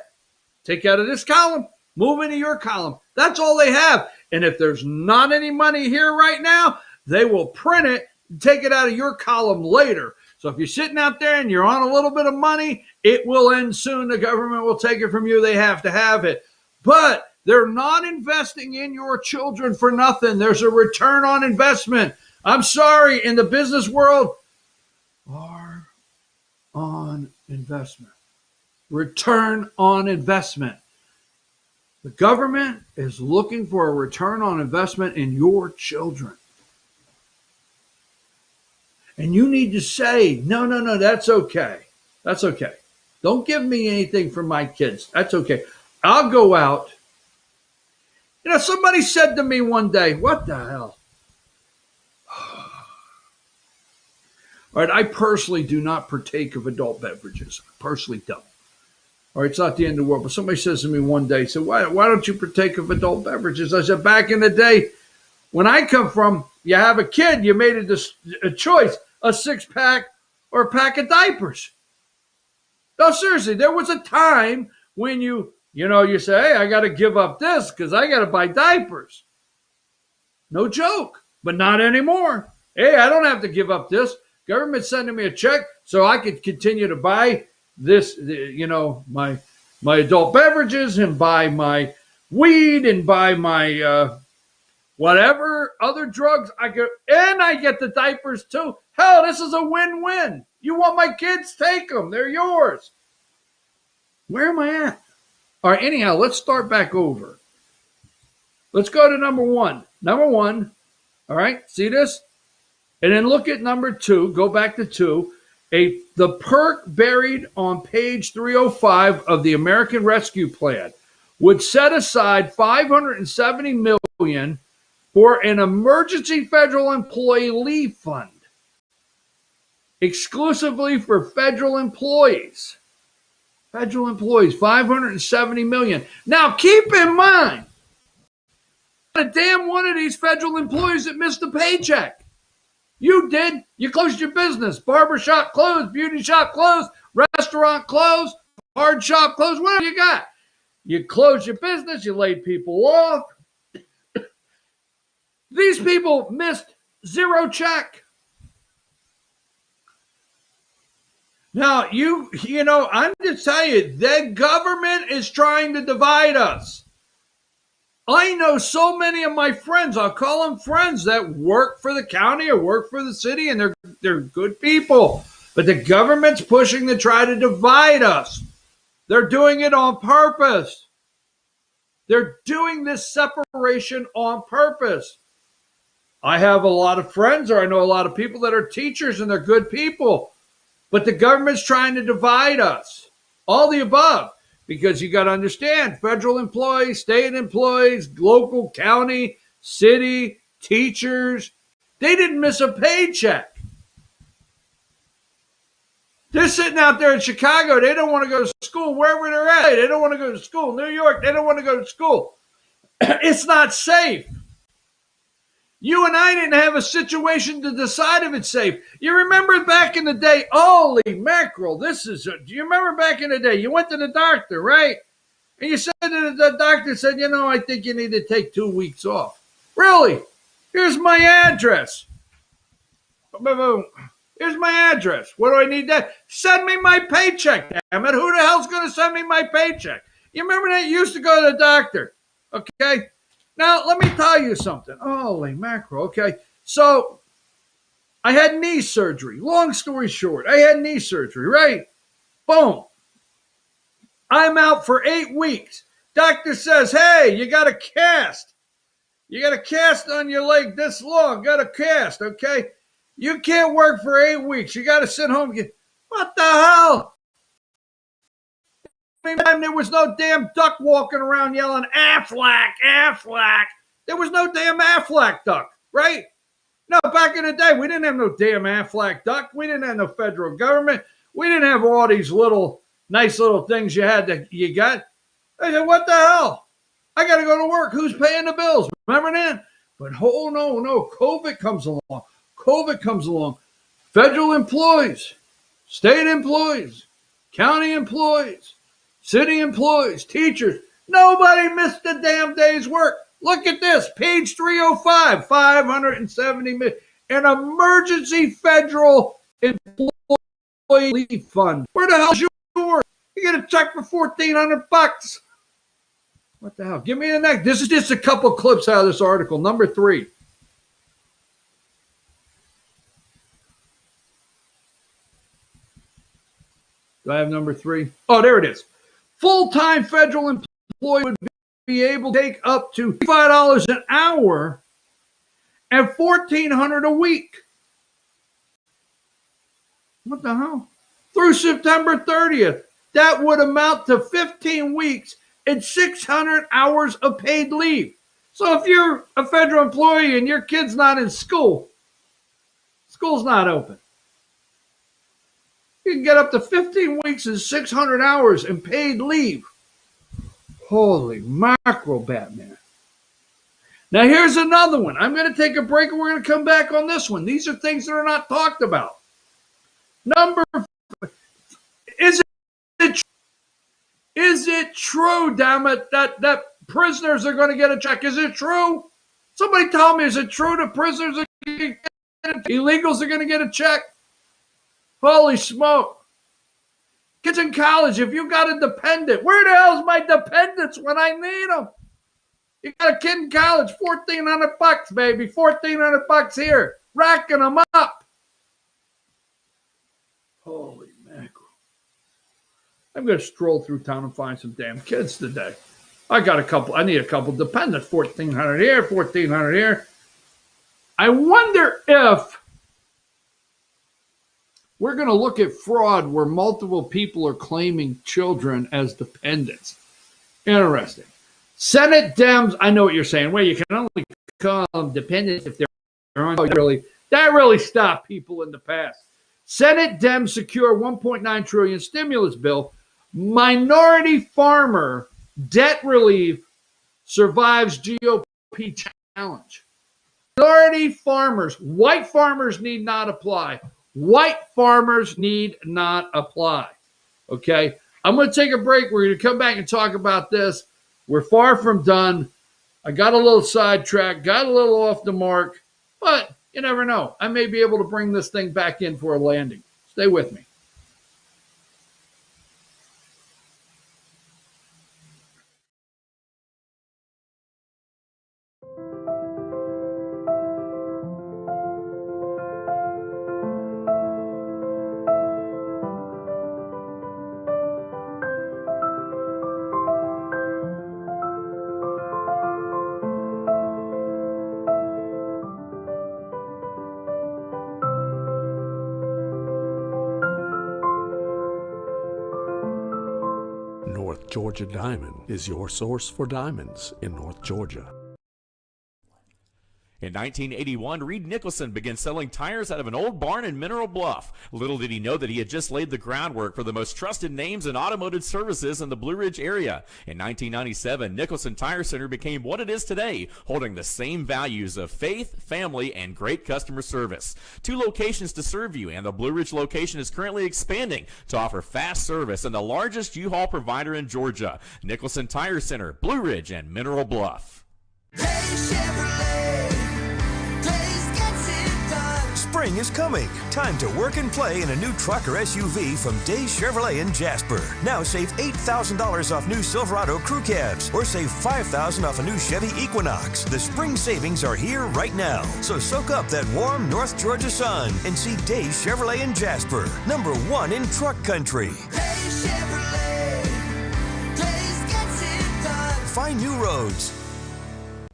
Take out of this column, move into your column. That's all they have. And if there's not any money here right now, they will print it and take it out of your column later. So if you're sitting out there and you're on a little bit of money, it will end soon. The government will take it from you. They have to have it. But They're not investing in your children for nothing. There's a return on investment. I'm sorry, in the business world, R on investment. Return on investment. The government is looking for a return on investment in your children. And you need to say, no, that's okay. That's okay. Don't give me anything for my kids. That's okay. I'll go out. You know, somebody said to me one day, what the hell? All right, I personally do not partake of adult beverages. I personally don't. All right, it's not the end of the world. But somebody says to me one day, so why don't you partake of adult beverages? I said, back in the day, when I come from, you have a kid, you made a choice, a 6-pack or a pack of diapers. No, seriously, there was a time when you say, hey, I got to give up this because I got to buy diapers. No joke, but not anymore. Hey, I don't have to give up this. Government's sending me a check so I could continue to buy this, my adult beverages and buy my weed and buy my whatever other drugs I get, and I get the diapers too. Hell, this is a win-win. You want my kids? Take them. They're yours. Where am I at? All right, anyhow, let's start back over. Let's go to number one. Number one, all right, see this? And then look at number two. Go back to two. The perk buried on page 305 of the American Rescue Plan would set aside $570 million for an emergency federal employee leave fund, exclusively for federal employees. Federal employees, $570 million. Now, keep in mind, not a damn one of these federal employees that missed a paycheck. You did. You closed your business. Barbershop closed, beauty shop closed, restaurant closed, hard shop closed, whatever you got. You closed your business. You laid people off. These people missed zero check. Now, I'm just telling you, the government is trying to divide us. I know so many of my friends, I'll call them friends, that work for the county or work for the city, and they're good people. But the government's pushing to try to divide us. They're doing it on purpose. They're doing this separation on purpose. I have a lot of friends, or I know a lot of people that are teachers, and they're good people. But the government's trying to divide us. All the above. Because you got to understand, federal employees, state employees, local, county, city, teachers, they didn't miss a paycheck. They're sitting out there in Chicago. They don't want to go to school wherever they're at. They don't want to go to school. New York, they don't want to go to school. It's not safe. You and I didn't have a situation to decide if it's safe. You remember back in the day, holy mackerel, do you remember back in the day, you went to the doctor, right? And you said to the doctor said, I think you need to take 2 weeks off. Really? Here's my address. Here's my address. What do I need that? Send me my paycheck, damn it. Who the hell's going to send me my paycheck? You remember that you used to go to the doctor, okay? Now, let me tell you something. Holy mackerel. Okay. So I had knee surgery. Long story short, I had knee surgery, right? Boom. I'm out for 8 weeks. Doctor says, hey, you got a cast. You got a cast on your leg this long. Got a cast, okay? You can't work for 8 weeks. You got to sit home. What the hell? There was no damn duck walking around yelling, Aflac, Aflac. There was no damn Aflac duck, right? No, back in the day, we didn't have no damn Aflac duck. We didn't have no federal government. We didn't have all these nice little things you got. I said, what the hell? I got to go to work. Who's paying the bills? Remember that? But no. COVID comes along. Federal employees, state employees, county employees, city employees, teachers, nobody missed a damn day's work. Look at this, page 305, $570 million, an emergency federal employee leave fund. Where the hell's yours? You get a check for $1,400. What the hell? Give me the next. This is just a couple clips out of this article. Number 3. Do I have number 3? Oh, there it is. Full-time federal employee would be able to take up to $5 an hour and $1,400 a week. What the hell? Through September 30th. That would amount to 15 weeks and 600 hours of paid leave. So if you're a federal employee and your kid's not in school, school's not open. You can get up to 15 weeks and 600 hours in paid leave. Holy mackerel, Batman. Now here's another one. I'm going to take a break and we're going to come back on this one. These are things that are not talked about. Number 4. Is it true, damn it, that prisoners are going to get a check? Is it true? Somebody tell me, is it true that prisoners are going to get a check? Illegals are going to get a check? Holy smoke. Kids in college, if you got a dependent, where the hell's my dependents when I need them? You got a kid in college, $1,400, baby, $1,400 here, racking them up. Holy mackerel. I'm going to stroll through town and find some damn kids today. I need a couple dependents, $1,400 here, $1,400 here. I wonder if we're going to look at fraud where multiple people are claiming children as dependents. Interesting. Senate Dems, I know what you're saying. Well, you can only call them dependents if they're on. That really stopped people in the past. Senate Dems secure $1.9 trillion stimulus bill. Minority farmer debt relief survives GOP challenge. Minority farmers, white farmers need not apply. White farmers need not apply. Okay? I'm going to take a break. We're going to come back and talk about this. We're far from done. I got a little sidetracked, got a little off the mark, but you never know. I may be able to bring this thing back in for a landing. Stay with me. North Georgia Diamond is your source for diamonds in North Georgia. In 1981, Reed Nicholson began selling tires out of an old barn in Mineral Bluff. Little did he know that he had just laid the groundwork for the most trusted names in automotive services in the Blue Ridge area. In 1997, Nicholson Tire Center became what it is today, holding the same values of faith, family, and great customer service. 2 locations to serve you, and the Blue Ridge location is currently expanding to offer fast service and the largest U-Haul provider in Georgia. Nicholson Tire Center, Blue Ridge, and Mineral Bluff. Spring is coming. Time to work and play in a new truck or SUV from Day Chevrolet in Jasper. Now save $8,000 off new Silverado crew cabs or save $5,000 off a new Chevy Equinox. The spring savings are here right now. So soak up that warm North Georgia sun and see Day Chevrolet in Jasper, #1 in truck country. Day Chevrolet. Days gets it done. Find new roads.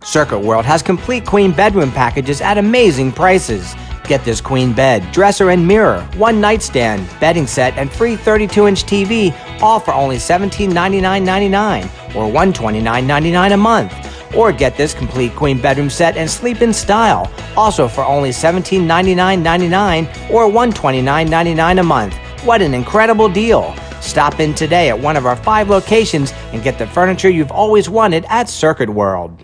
Circuit World has complete queen bedroom packages at amazing prices. Get this queen bed, dresser and mirror, 1 nightstand, bedding set, and free 32-inch TV, all for only $1799.99 or $129.99 a month. Or get this complete queen bedroom set and sleep in style, also for only $1799.99 or $129.99 a month. What an incredible deal! Stop in today at one of our 5 locations and get the furniture you've always wanted at Circuit World.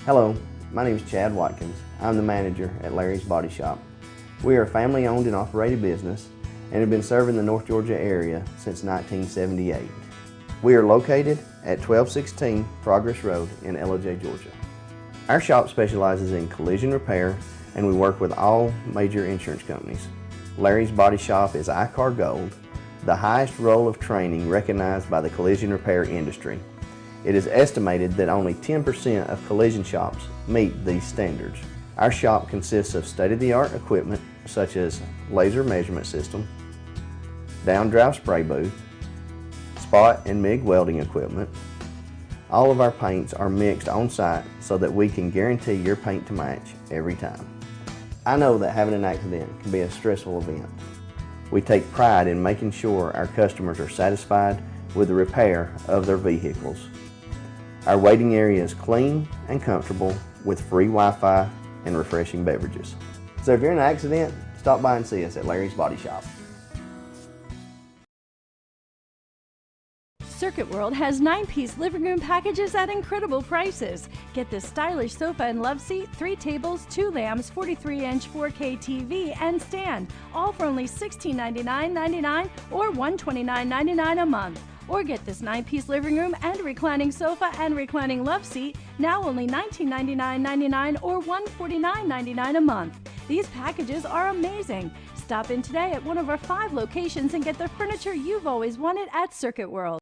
Hello, my name is Chad Watkins. I'm the manager at Larry's Body Shop. We are a family-owned and operated business and have been serving the North Georgia area since 1978. We are located at 1216 Progress Road in LJ, Georgia. Our shop specializes in collision repair and we work with all major insurance companies. Larry's Body Shop is ICAR Gold, the highest role of training recognized by the collision repair industry. It is estimated that only 10% of collision shops meet these standards. Our shop consists of state-of-the-art equipment such as laser measurement system, down-drive spray booth, spot and MIG welding equipment. All of our paints are mixed on site so that we can guarantee your paint to match every time. I know that having an accident can be a stressful event. We take pride in making sure our customers are satisfied with the repair of their vehicles. Our waiting area is clean and comfortable with free Wi-Fi and refreshing beverages. So if you're in an accident, stop by and see us at Larry's Body Shop. Circuit World has 9-piece living room packages at incredible prices. Get this stylish sofa and love seat, 3 tables, 2 lamps, 43-inch 4K TV, and stand, all for only $1699.99 or $129.99 a month. Or get this 9-piece living room and reclining sofa and reclining love seat, now only $1999.99 or $149.99 a month. These packages are amazing. Stop in today at one of our 5 locations and get the furniture you've always wanted at Circuit World.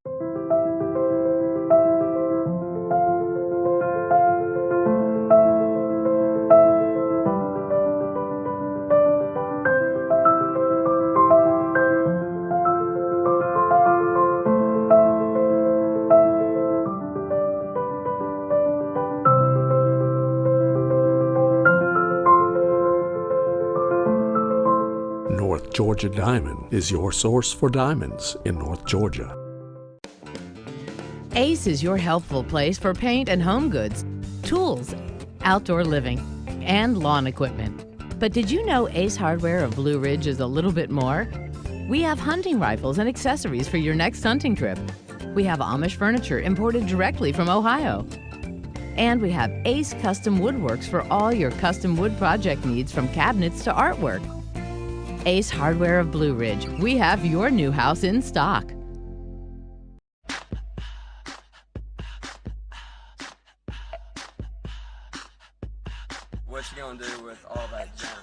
North Georgia Diamond is your source for diamonds in North Georgia. Ace is your helpful place for paint and home goods, tools, outdoor living, and lawn equipment. But did you know Ace Hardware of Blue Ridge is a little bit more? We have hunting rifles and accessories for your next hunting trip. We have Amish furniture imported directly from Ohio. And we have Ace Custom Woodworks for all your custom wood project needs, from cabinets to artwork. Ace Hardware of Blue Ridge, we have your new house in stock. What you gonna do with all that junk?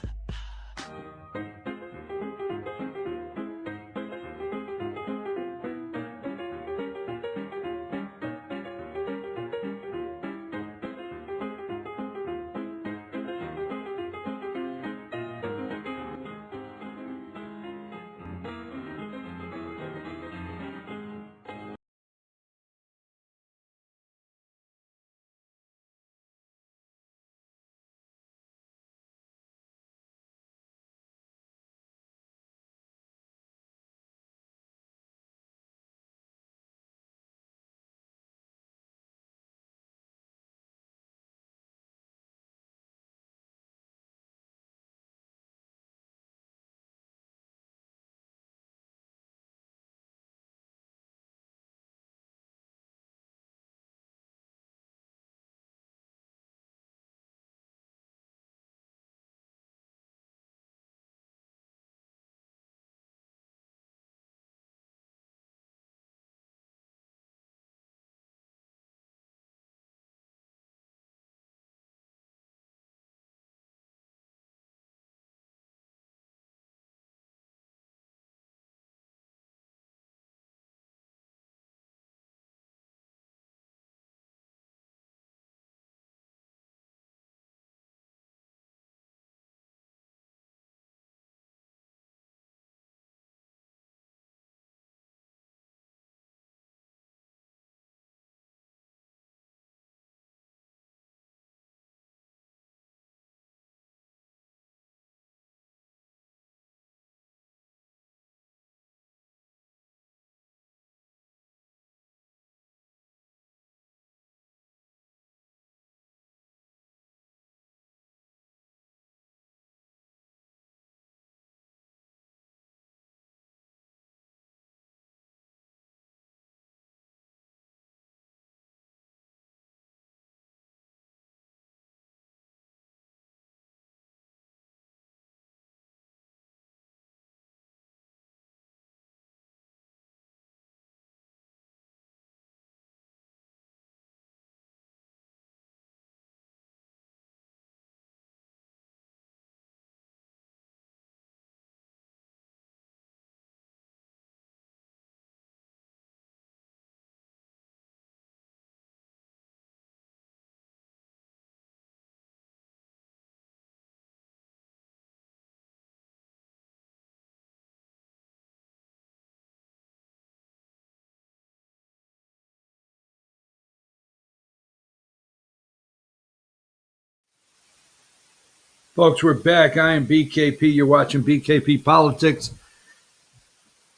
Folks, we're back. I am BKP. You're watching BKP Politics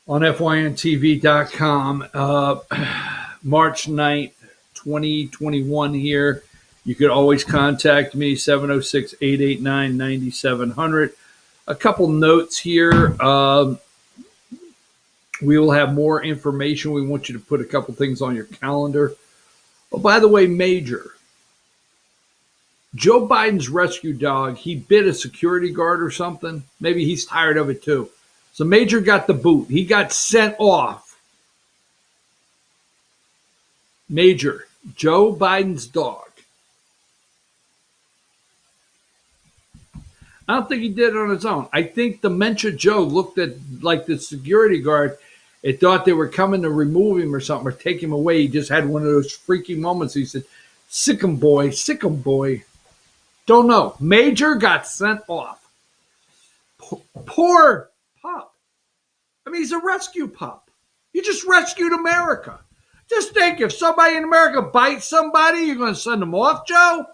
on FYNTV.com. March 9th, 2021 here. You could always contact me, 706-889-9700. A couple notes here. We will have more information. We want you to put a couple things on your calendar. Oh, by the way, Major, Joe Biden's rescue dog, he bit a security guard or something. Maybe he's tired of it too. So Major got the boot. He got sent off. Major, Joe Biden's dog. I don't think he did it on his own. I think Dementia Joe looked at like the security guard and thought they were coming to remove him or something or take him away. He just had one of those freaky moments. He said, sick 'em boy, sick 'em boy. Don't know. Major got sent off. Poor pup. I mean, he's a rescue pup. You just rescued America. Just think, if somebody in America bites somebody, you're going to send them off, Joe?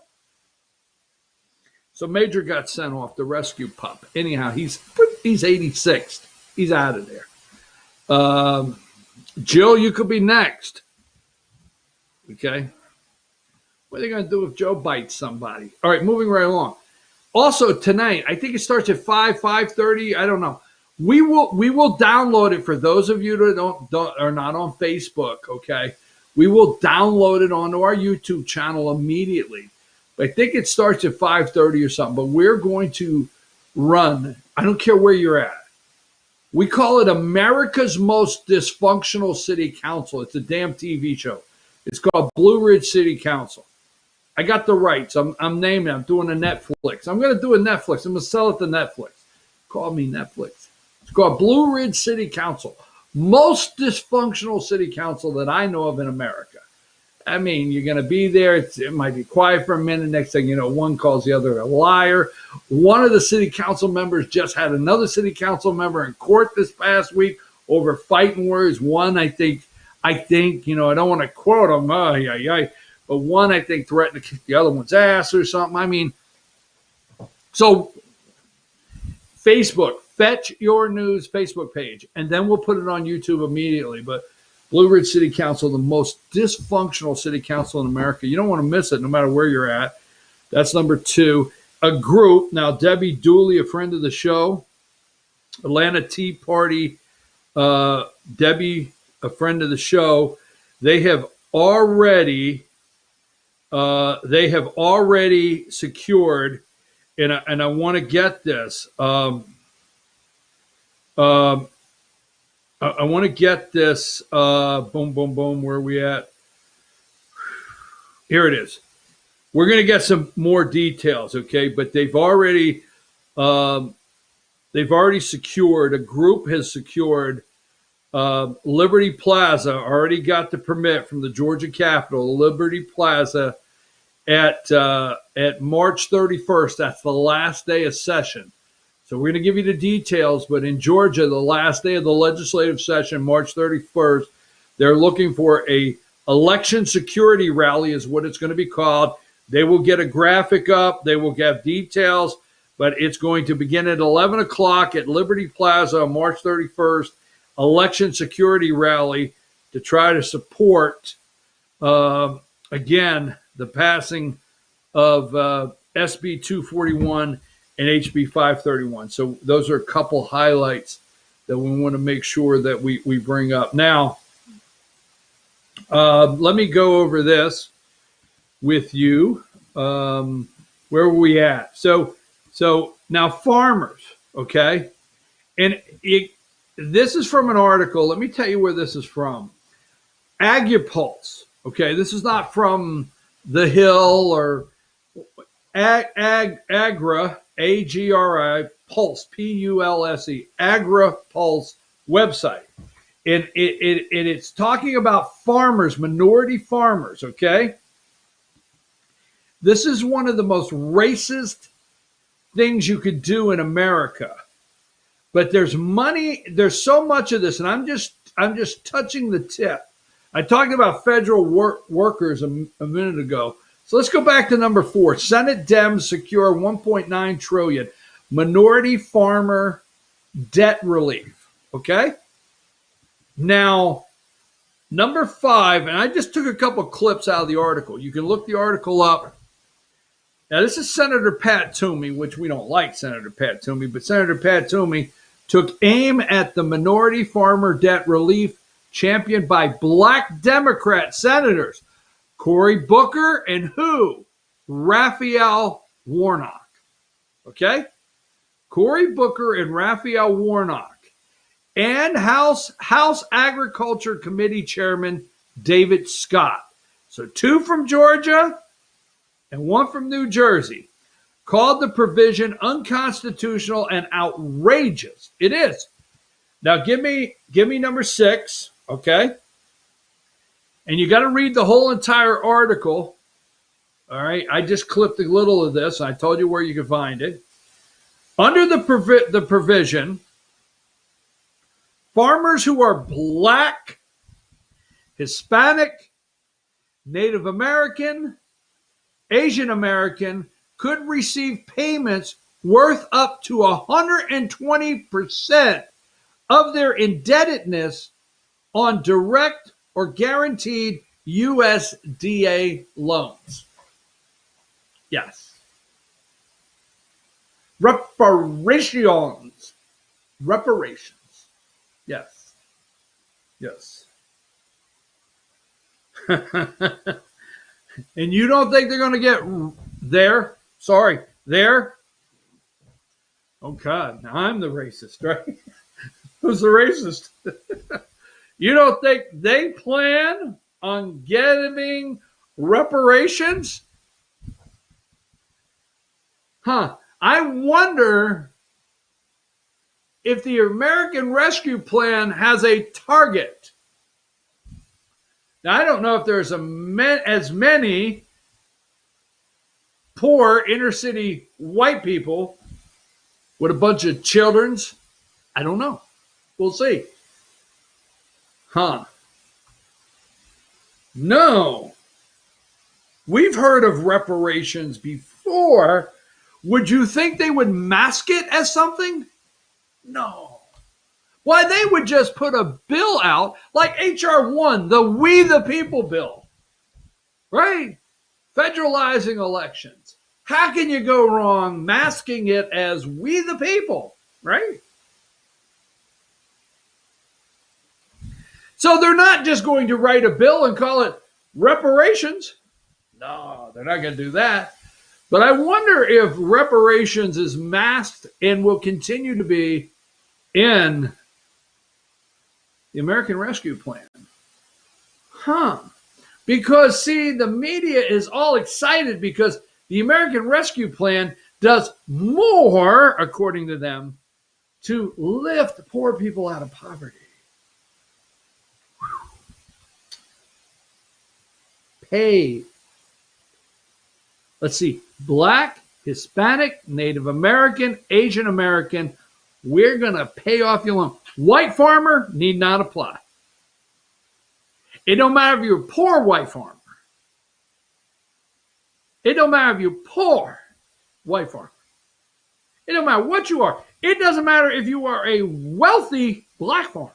So Major got sent off, the rescue pup. Anyhow, he's 86th. He's out of there. Jill, you could be next. Okay. What are they going to do if Joe bites somebody? All right, moving right along. Also tonight, I think it starts at 5:30. I don't know. We will download it for those of you that are not on Facebook. Okay, we will download it onto our YouTube channel immediately. I think it starts at 5:30 or something. But we're going to run. I don't care where you're at. We call it America's Most Dysfunctional City Council. It's a damn TV show. It's called Blue Ridge City Council. I got the rights. I'm naming it. I'm doing a Netflix. I'm going to do a Netflix. I'm going to sell it to Netflix. Call me Netflix. It's called Blue Ridge City Council. Most dysfunctional city council that I know of in America. I mean, you're going to be there. It might be quiet for a minute. Next thing you know, one calls the other a liar. One of the city council members just had another city council member in court this past week over fighting words. One, I think, I don't want to quote him, but one, I think, threatened to kick the other one's ass or something. I mean, so Facebook, Fetch Your News Facebook page, and then we'll put it on YouTube immediately. But Blue Ridge City Council, the most dysfunctional city council in America. You don't want to miss it no matter where you're at. That's number 2. A group, now Debbie Dooley, a friend of the show, Atlanta Tea Party, Debbie, a friend of the show, they have already secured, and I want to get this. I want to get this. Boom, boom, boom. Where are we at? Here it is. We're going to get some more details, okay? But they've already secured. A group has secured. Liberty Plaza already got the permit from the Georgia Capitol. Liberty Plaza at March 31st. That's the last day of session. So we're going to give you the details, but in Georgia, the last day of the legislative session, March 31st, they're looking for a election security rally is what it's going to be called. They will get a graphic up. They will have details, but it's going to begin at 11 o'clock at Liberty Plaza on March 31st, election security rally to try to support, again, the passing of SB241 and HB531. So those are a couple highlights that we want to make sure that we bring up. Now, let me go over this with you. Where were we at? So now farmers, okay? And this is from an article. Let me tell you where this is from. AgriPulse, okay? This is not from The Hill or Agra, A-G-R-I, Pulse, P-U-L-S-E, AgriPulse website. And it's talking about farmers, minority farmers, okay? This is one of the most racist things you could do in America. But there's money, there's so much of this, and I'm just touching the tip. I talked about federal workers a minute ago. So let's go back to number 4. Senate Dems secure $1.9 trillion minority farmer debt relief. Okay? Now, number 5, and I just took a couple clips out of the article. You can look the article up. Now, this is Senator Pat Toomey, which we don't like Senator Pat Toomey, but Senator Pat Toomey took aim at the minority farmer debt relief championed by black Democrat senators Cory Booker and who? Raphael Warnock. Okay? Cory Booker and Raphael Warnock. And House Agriculture Committee Chairman David Scott. So 2 from Georgia and 1 from New Jersey. Called the provision unconstitutional and outrageous. It is. Now give me number 6, okay? And you got to read the whole entire article. All right, I just clipped a little of this. I told you where you could find it. Under the provision, farmers who are black, Hispanic, Native American, Asian American could receive payments worth up to 120% of their indebtedness on direct or guaranteed USDA loans. Yes. Reparations. Yes. Yes. And you don't think they're going to get there? Sorry, there? Oh, God. Now I'm the racist, right? Who's the racist? You don't think they plan on giving reparations? Huh. I wonder if the American Rescue Plan has a target. Now, I don't know if there's as many poor inner city white people with a bunch of children's. I don't know. We'll see. Huh. No. We've heard of reparations before. Would you think they would mask it as something? No. Why, they would just put a bill out like H.R. 1, the We the People bill. Right? Federalizing elections. How can you go wrong masking it as We the People? Right? So they're not just going to write a bill and call it reparations. No, they're not going to do that. But I wonder if reparations is masked and will continue to be in the American Rescue Plan. Huh. Because, see, the media is all excited because the American Rescue Plan does more, according to them, to lift poor people out of poverty. Pay. Let's see. Black, Hispanic, Native American, Asian American. We're going to pay off your loan. White farmer need not apply. It don't matter if you're a poor white farmer. It don't matter if you're poor white farmer. It don't matter what you are. It doesn't matter if you are a wealthy black farmer.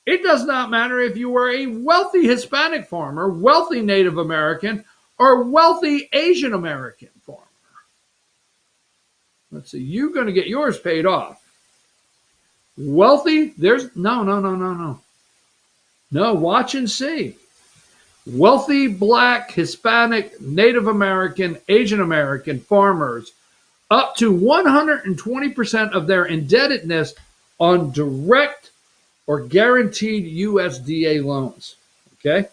It does not matter if you are a wealthy Hispanic farmer, wealthy Native American, or wealthy Asian American farmer. Let's see, you're going to get yours paid off. Wealthy, there's no. No, watch and see. Wealthy black, Hispanic, Native American, Asian American farmers up to 120% of their indebtedness on direct or guaranteed USDA loans. Okay?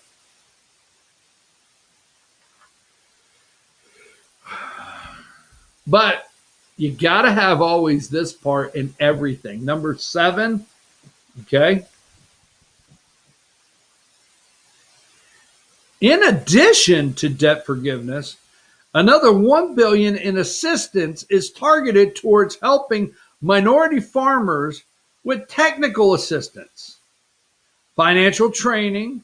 But you got to have always this part in everything. Number 7, okay? In addition to debt forgiveness, another $1 billion in assistance is targeted towards helping minority farmers with technical assistance, financial training,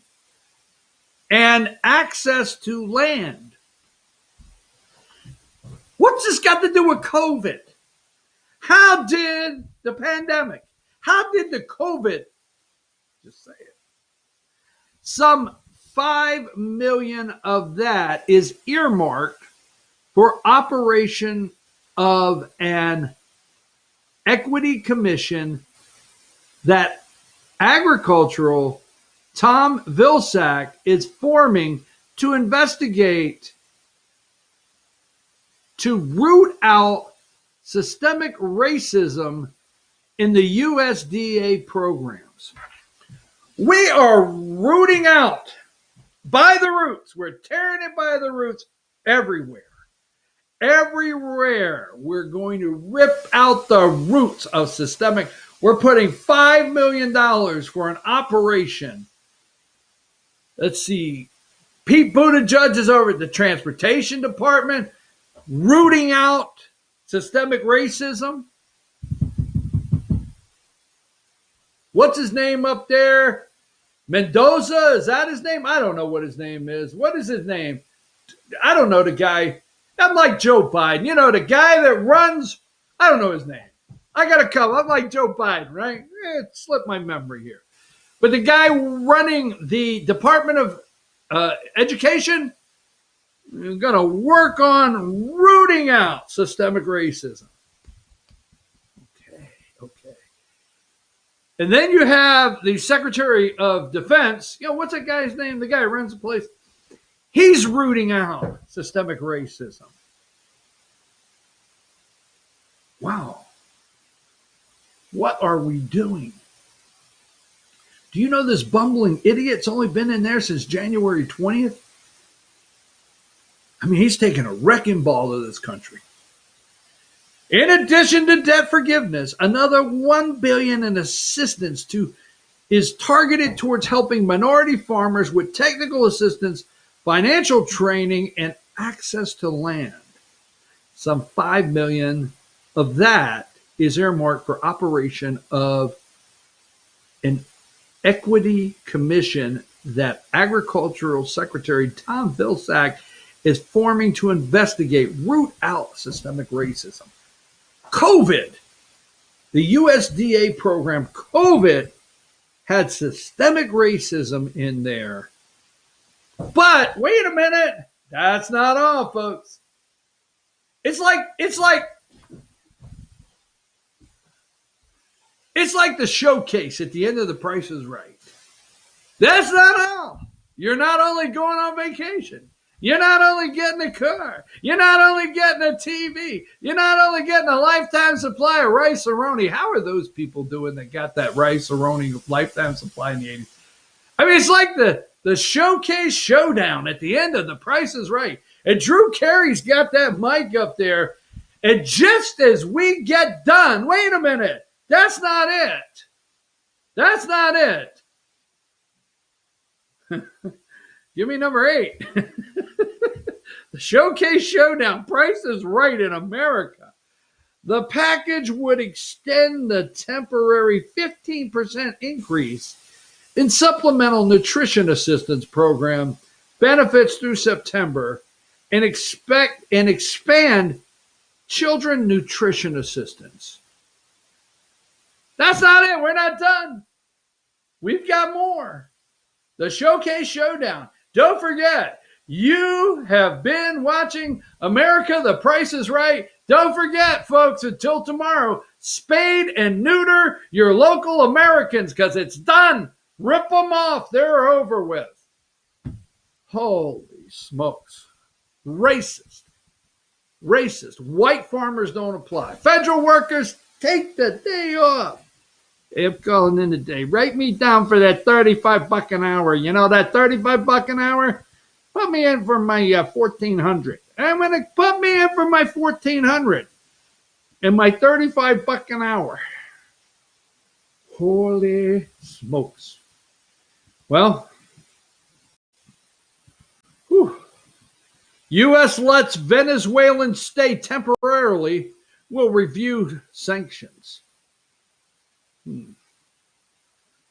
and access to land. What's this got to do with COVID? How did the pandemic, how did the COVID, just say it, some 5 million of that is earmarked for operation of an equity commission that agricultural Tom Vilsack is forming to investigate, to root out systemic racism in the USDA programs. We are rooting out by the roots. We're tearing it by the roots everywhere. Everywhere we're going to rip out the roots of systemic. We're putting $5 million for an operation. Let's see. Pete Buttigieg is over at the Transportation Department rooting out systemic racism. What's his name up there? Mendoza, is that his name? I don't know what his name is. What is his name? I don't know the guy. I'm like Joe Biden. You know, the guy that runs, I don't know his name. I got to come. I'm like Joe Biden, right? It slipped my memory here. But the guy running the Department of Education is going to work on rooting out systemic racism. Okay. And then you have the Secretary of Defense. You know, what's that guy's name? The guy who runs the place. He's rooting out systemic racism. Wow. What are we doing? Do you know this bumbling idiot's only been in there since January 20th? I mean, he's taken a wrecking ball to this country. In addition to debt forgiveness, another $1 billion in assistance is targeted towards helping minority farmers with technical assistance, financial training, and access to land. Some $5 million of that is earmarked for operation of an equity commission that Agricultural Secretary Tom Vilsack is forming to investigate, root out systemic racism. COVID, the USDA program, COVID had systemic racism in there. But wait a minute, that's not all, folks. It's like the showcase at the end of The Price is Right. That's not all. You're not only going on vacation. You're not only getting a car. You're not only getting a TV. You're not only getting a lifetime supply of rice-a-roni. How are those people doing that got that rice-a-roni lifetime supply in the 80s? I mean, it's like the showcase showdown at the end of The Price is Right. And Drew Carey's got that mic up there. And just as we get done, wait a minute. That's not it. That's not it. Give me number 8. The Showcase Showdown, Price is Right in America. The package would extend the temporary 15% increase in Supplemental Nutrition Assistance Program benefits through September and expand Children Nutrition Assistance. That's not it. We're not done. We've got more. The Showcase Showdown. Don't forget, you have been watching America, The Price is Right. Don't forget, folks, until tomorrow, spade and neuter your local Americans because it's done. Rip them off. They're over with. Holy smokes. Racist. White farmers don't apply. Federal workers, take the day off. I'm calling in today. Write me down for that $35 an hour. You know that $35 an hour? Put me in for my $1,400. I'm going to put me in for my $1,400 and my $35 an hour. Holy smokes. Well, U.S. lets Venezuelan stay temporarily. Will review sanctions.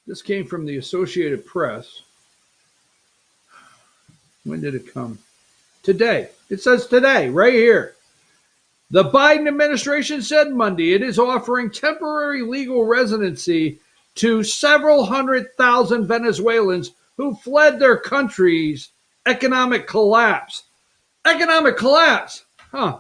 This came from the Associated Press. When did it come? Today. It says today, right here. The Biden administration said Monday it is offering temporary legal residency to several 100,000 Venezuelans who fled their country's economic collapse. Economic collapse.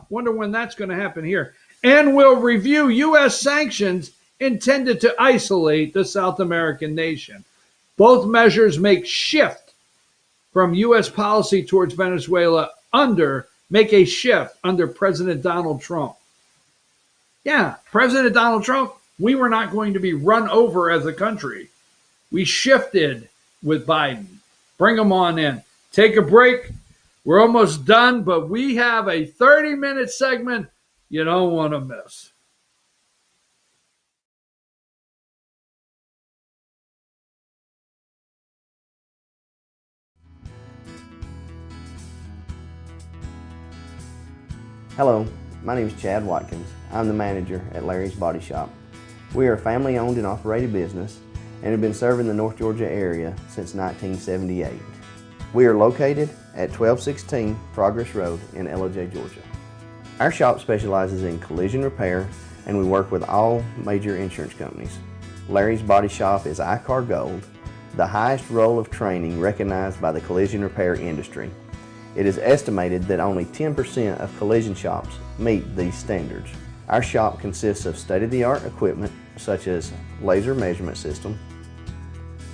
Wonder when that's going to happen here. And will review U.S. sanctions intended to isolate the South American nation. Both measures make shift from U.S. policy towards Venezuela make a shift under President Donald Trump. Yeah, President Donald Trump, we were not going to be run over as a country. We shifted with Biden. Bring them on in. Take a break. We're almost done, but we have a 30-minute segment you don't want to miss. Hello, my name is Chad Watkins. I'm the manager at Larry's Body Shop. We are a family-owned and operated business and have been serving the North Georgia area since 1978. We are located at 1216 Progress Road in LJ, Georgia. Our shop specializes in collision repair and we work with all major insurance companies. Larry's Body Shop is ICAR Gold, the highest role of training recognized by the collision repair industry. It is estimated that only 10% of collision shops meet these standards. Our shop consists of state-of-the-art equipment such as laser measurement system,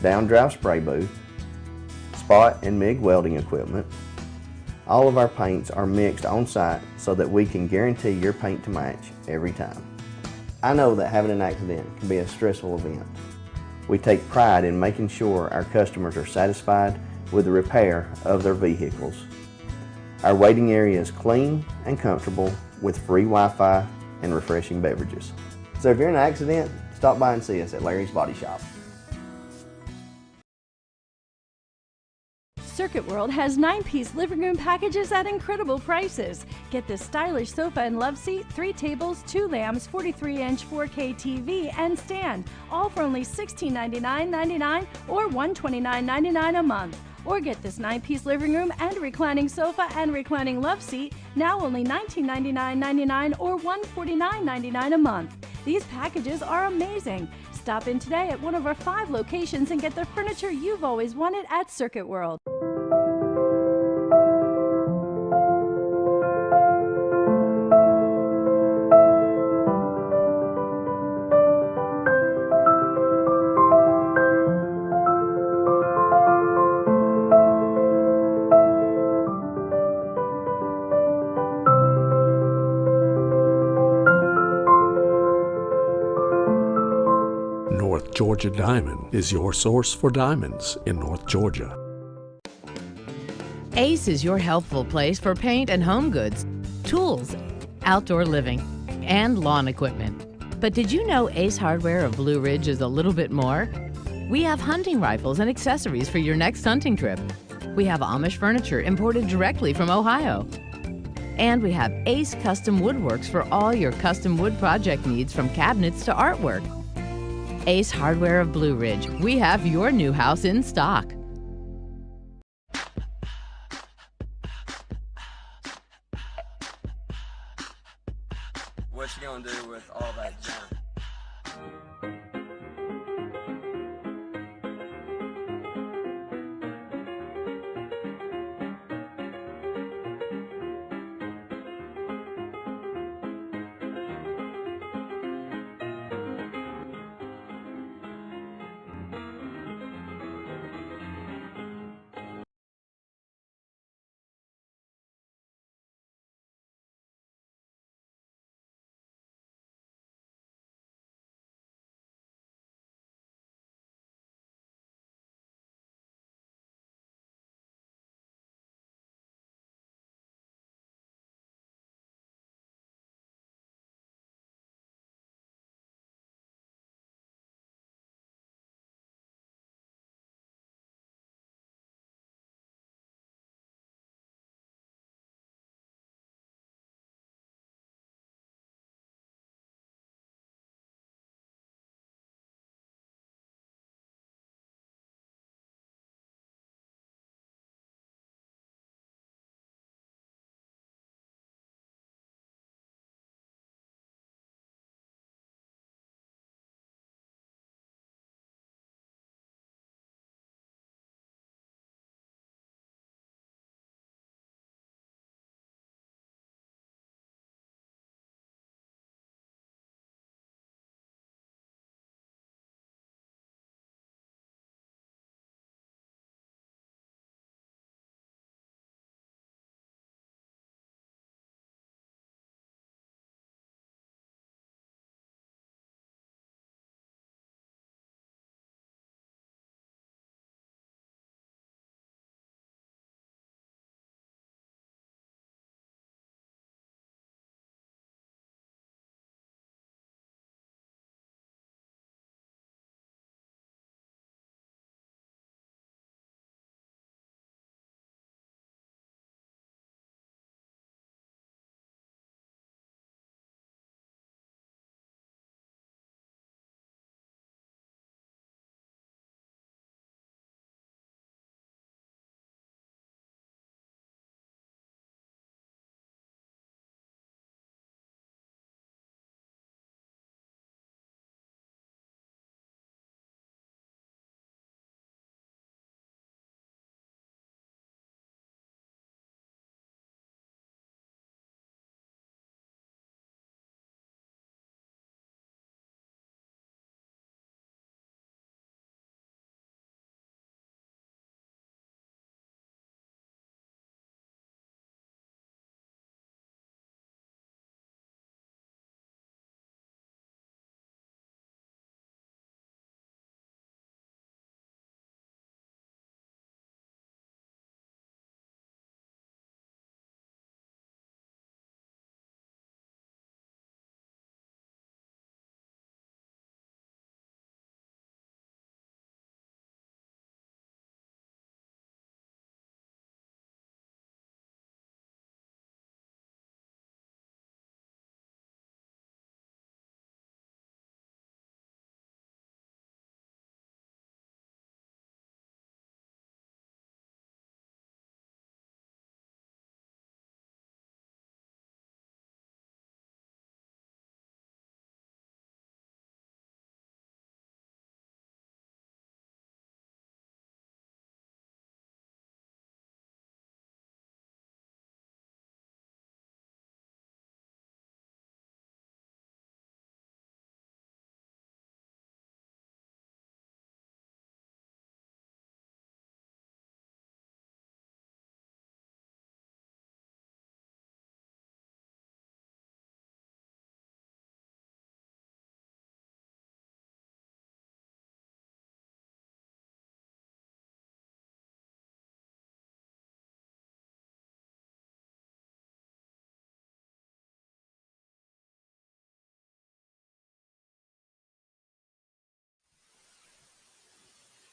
down-drive spray booth, spot and MIG welding equipment. All of our paints are mixed on site so that we can guarantee your paint to match every time. I know that having an accident can be a stressful event. We take pride in making sure our customers are satisfied with the repair of their vehicles. Our waiting area is clean and comfortable with free Wi-Fi and refreshing beverages. So if you're in an accident, stop by and see us at Larry's Body Shop. Circuit World has 9-piece living room packages at incredible prices. Get this stylish sofa and love seat, 3 tables, 2 lamps, 43-inch 4K TV, and stand, all for only $1699.99 or $129.99 a month. Or get this 9-piece living room and reclining sofa and reclining love seat, now only $1999.99 or $149.99 a month. These packages are amazing. Stop in today at one of our 5 locations and get the furniture you've always wanted at Circuit World. North Georgia Diamond is your source for diamonds in North Georgia. Ace is your helpful place for paint and home goods, tools, outdoor living, and lawn equipment. But did you know Ace Hardware of Blue Ridge is a little bit more? We have hunting rifles and accessories for your next hunting trip. We have Amish furniture imported directly from Ohio. And we have Ace Custom Woodworks for all your custom wood project needs, from cabinets to artwork. Ace Hardware of Blue Ridge, we have your new house in stock. What you gonna do with all that junk?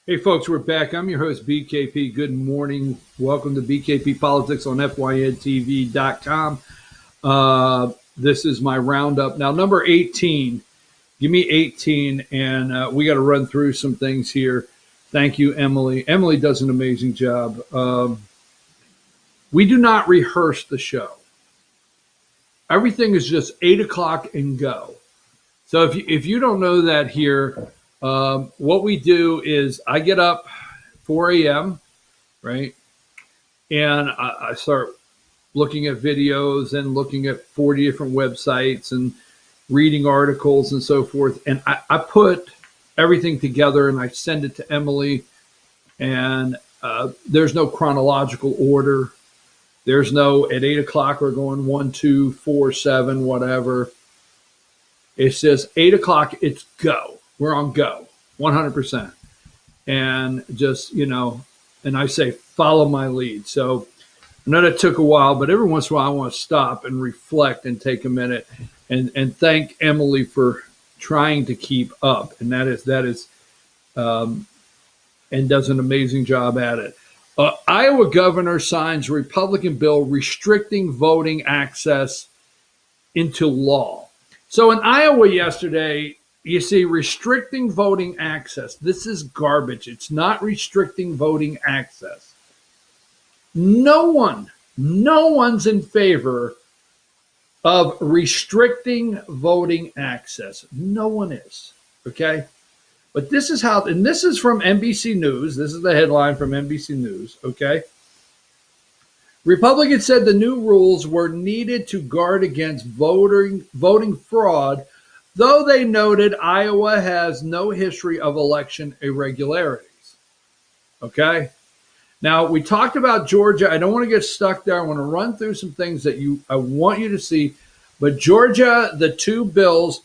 Hey, folks, we're back. I'm your host, BKP. Good morning. Welcome to BKP Politics on FYNTV.com. This is my roundup. Now, number 18. Give me 18, and we got to run through some things here. Thank you, Emily. Emily does an amazing job. We do not rehearse the show. Everything is just 8 o'clock and go. So if you don't know that here, what we do is I get up 4 a.m., right? And I start looking at videos and looking at 40 different websites and reading articles and so forth. And I put everything together and I send it to Emily. And there's no chronological order. There's no at 8 o'clock we're going 1, 2, 4, 7, whatever. It's just 8 o'clock, it's go. We're on go, 100%. And just, and I say, follow my lead. So I know that took a while, but every once in a while I want to stop and reflect and take a minute and thank Emily for trying to keep up. And that is, and does an amazing job at it. Iowa governor signs Republican bill restricting voting access into law. So in Iowa yesterday, you see restricting voting access. This is garbage. It's not restricting voting access. No one's in favor of restricting voting access. No one is. Okay? But this is how, and this is from NBC News. This is the headline from NBC News, okay? Republicans said the new rules were needed to guard against voting fraud, though they noted Iowa has no history of election irregularities, okay? Now, we talked about Georgia. I don't want to get stuck there. I want to run through some things that I want you to see. But Georgia, the two bills,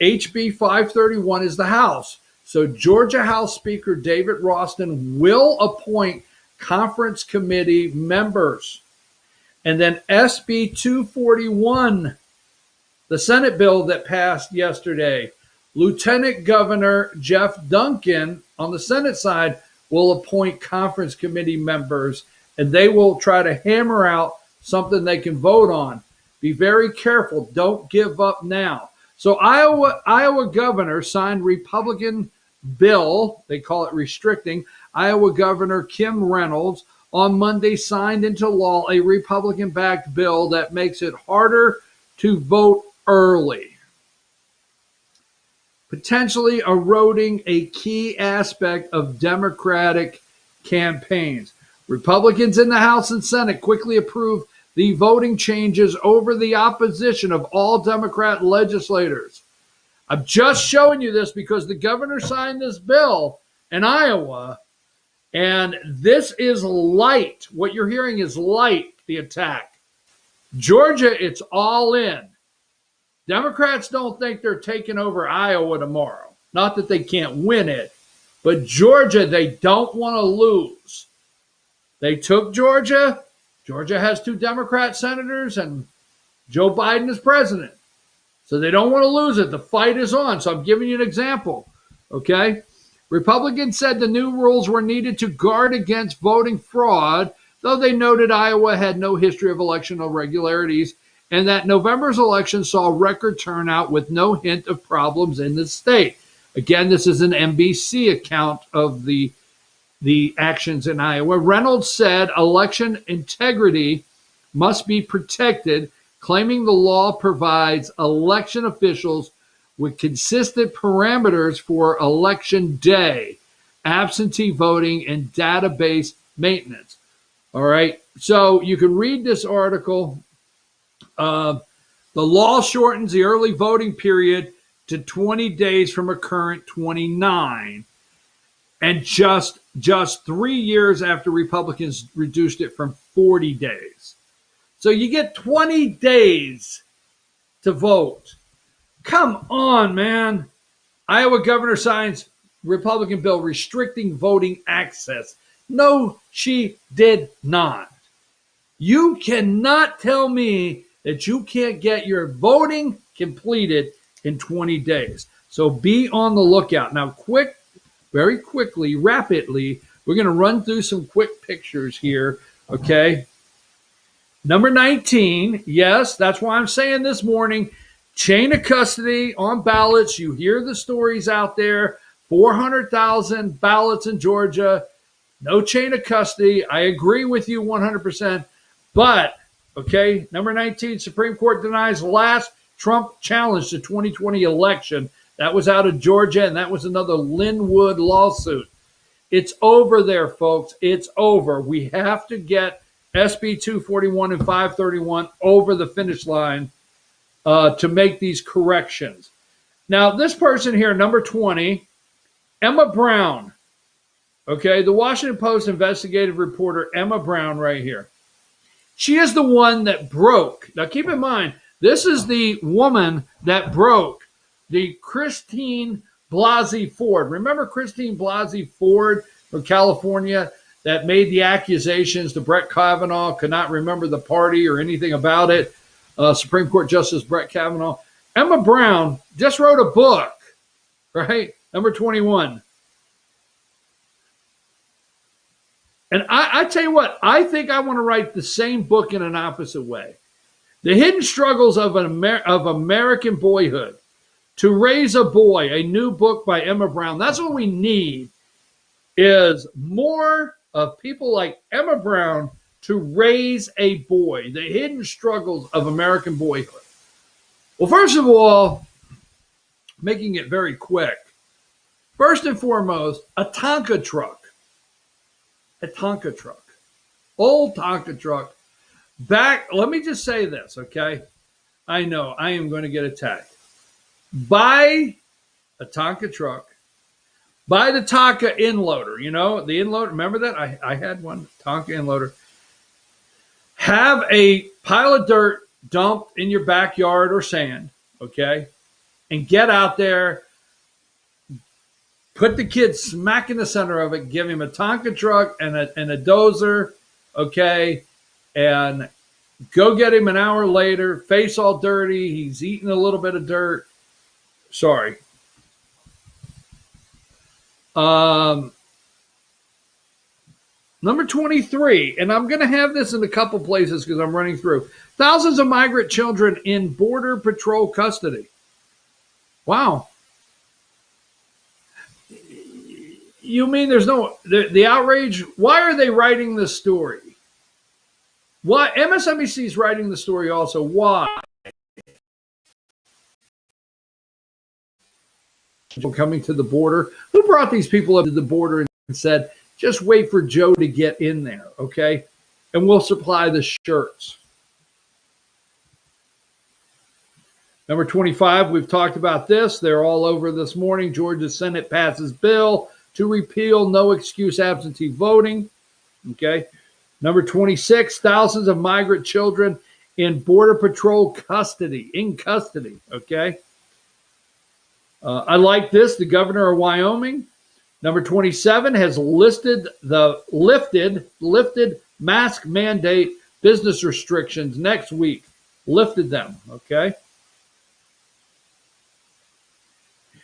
HB531 is the House. So Georgia House Speaker David Ralston will appoint conference committee members. And then SB241, the Senate bill that passed yesterday, Lieutenant Governor Geoff Duncan on the Senate side will appoint conference committee members, and they will try to hammer out something they can vote on. Be very careful. Don't give up now. So Iowa governor signed Republican bill, they call it restricting. Iowa Governor Kim Reynolds on Monday signed into law a Republican-backed bill that makes it harder to vote early, potentially eroding a key aspect of Democratic campaigns. Republicans in the House and Senate quickly approved the voting changes over the opposition of all Democrat legislators. I'm just showing you this because the governor signed this bill in Iowa, and this is light. What you're hearing is light, the attack. Georgia, it's all in. Democrats don't think they're taking over Iowa tomorrow. Not that they can't win it, but Georgia, they don't want to lose. They took Georgia. Georgia has 2 Democrat senators, and Joe Biden is president. So they don't want to lose it. The fight is on. So I'm giving you an example, okay? Republicans said the new rules were needed to guard against voting fraud, though they noted Iowa had no history of election irregularities and that November's election saw record turnout with no hint of problems in the state. Again, this is an NBC account of the actions in Iowa. Reynolds said election integrity must be protected, claiming the law provides election officials with consistent parameters for election day, absentee voting, and database maintenance. All right, so you can read this article. The law shortens the early voting period to 20 days from a current 29, and just 3 years after Republicans reduced it from 40 days. So you get 20 days to vote. Come on, man. Iowa governor signs Republican bill restricting voting access. No, she did not. You cannot tell me that you can't get your voting completed in 20 days. So be on the lookout. Now, quick very quickly, rapidly. We're going to run through some quick pictures here, okay? Number 19, yes, that's why I'm saying this morning, chain of custody on ballots. You hear the stories out there, 400,000 ballots in Georgia, no chain of custody. I agree with you 100%. But, okay, number 19, Supreme Court denies last Trump challenge to 2020 election. That was out of Georgia, and that was another Linwood lawsuit. It's over there, folks. It's over. We have to get SB241 and 531 over the finish line to make these corrections. Now, this person here, number 20, Emma Brown. Okay, the Washington Post investigative reporter Emma Brown right here. She is the one that broke. Now, keep in mind, this is the woman that broke the Christine Blasey Ford. Remember Christine Blasey Ford from California that made the accusations to Brett Kavanaugh, could not remember the party or anything about it, Supreme Court Justice Brett Kavanaugh. Emma Brown just wrote a book, right? Number 21. And I tell you what, I think I want to write the same book in an opposite way. The Hidden Struggles of American Boyhood. To Raise a Boy, a new book by Emma Brown. That's what we need, is more of people like Emma Brown to raise a boy. The Hidden Struggles of American Boyhood. Well, first of all, making it very quick. First and foremost, a Tonka truck. A Tonka truck. Old Tonka truck. Back, let me just say this, okay? I know I am going to get attacked. Buy a Tonka truck. Buy the Tonka inloader. You know, the inloader. Remember that? I had one, Tonka inloader. Have a pile of dirt dumped in your backyard or sand, okay? And get out there. Put the kid smack in the center of it. Give him a Tonka truck and a dozer, okay? And go get him an hour later. Face all dirty. He's eating a little bit of dirt. Sorry. Number 23, and I'm going to have this in a couple places because I'm running through. Thousands of migrant children in Border Patrol custody. Wow. You mean there's no, the outrage? Why are they writing this story? Why? MSNBC is writing the story also. Why? Coming to the border. Who brought these people up to the border and said, just wait for Joe to get in there, okay? And we'll supply the shirts. Number 25, we've talked about this. They're all over this morning. Georgia Senate passes bill to repeal no excuse absentee voting, okay? Number 26, thousands of migrant children in Border Patrol custody, okay? I like this. The governor of Wyoming, number 27, has lifted mask mandate business restrictions next week. Lifted them, okay?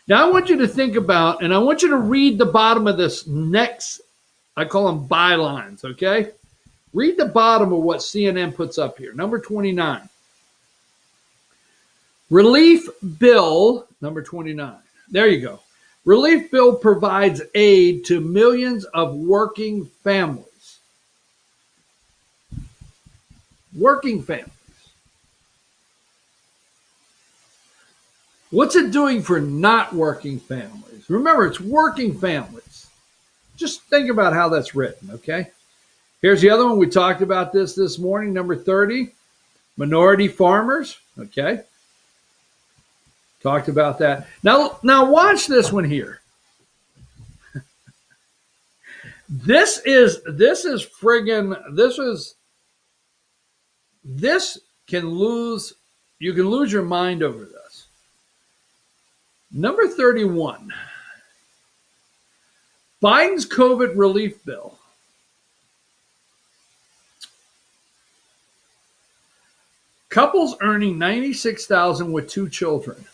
Now I want you to think about, and I want you to read the bottom of this next, I call them bylines, okay? Read the bottom of what CNN puts up here. Number 29. Relief bill, number 29. There you go. Relief bill provides aid to millions of working families. Working families. What's it doing for not working families? Remember, it's working families. Just think about how that's written, okay? Here's the other one. We talked about this morning. Number 30, minority farmers, okay? Talked about that. Now watch this one here. This can lose, you can lose your mind over this. Number 31, Biden's COVID relief bill. Couples earning $96,000 with 2 children.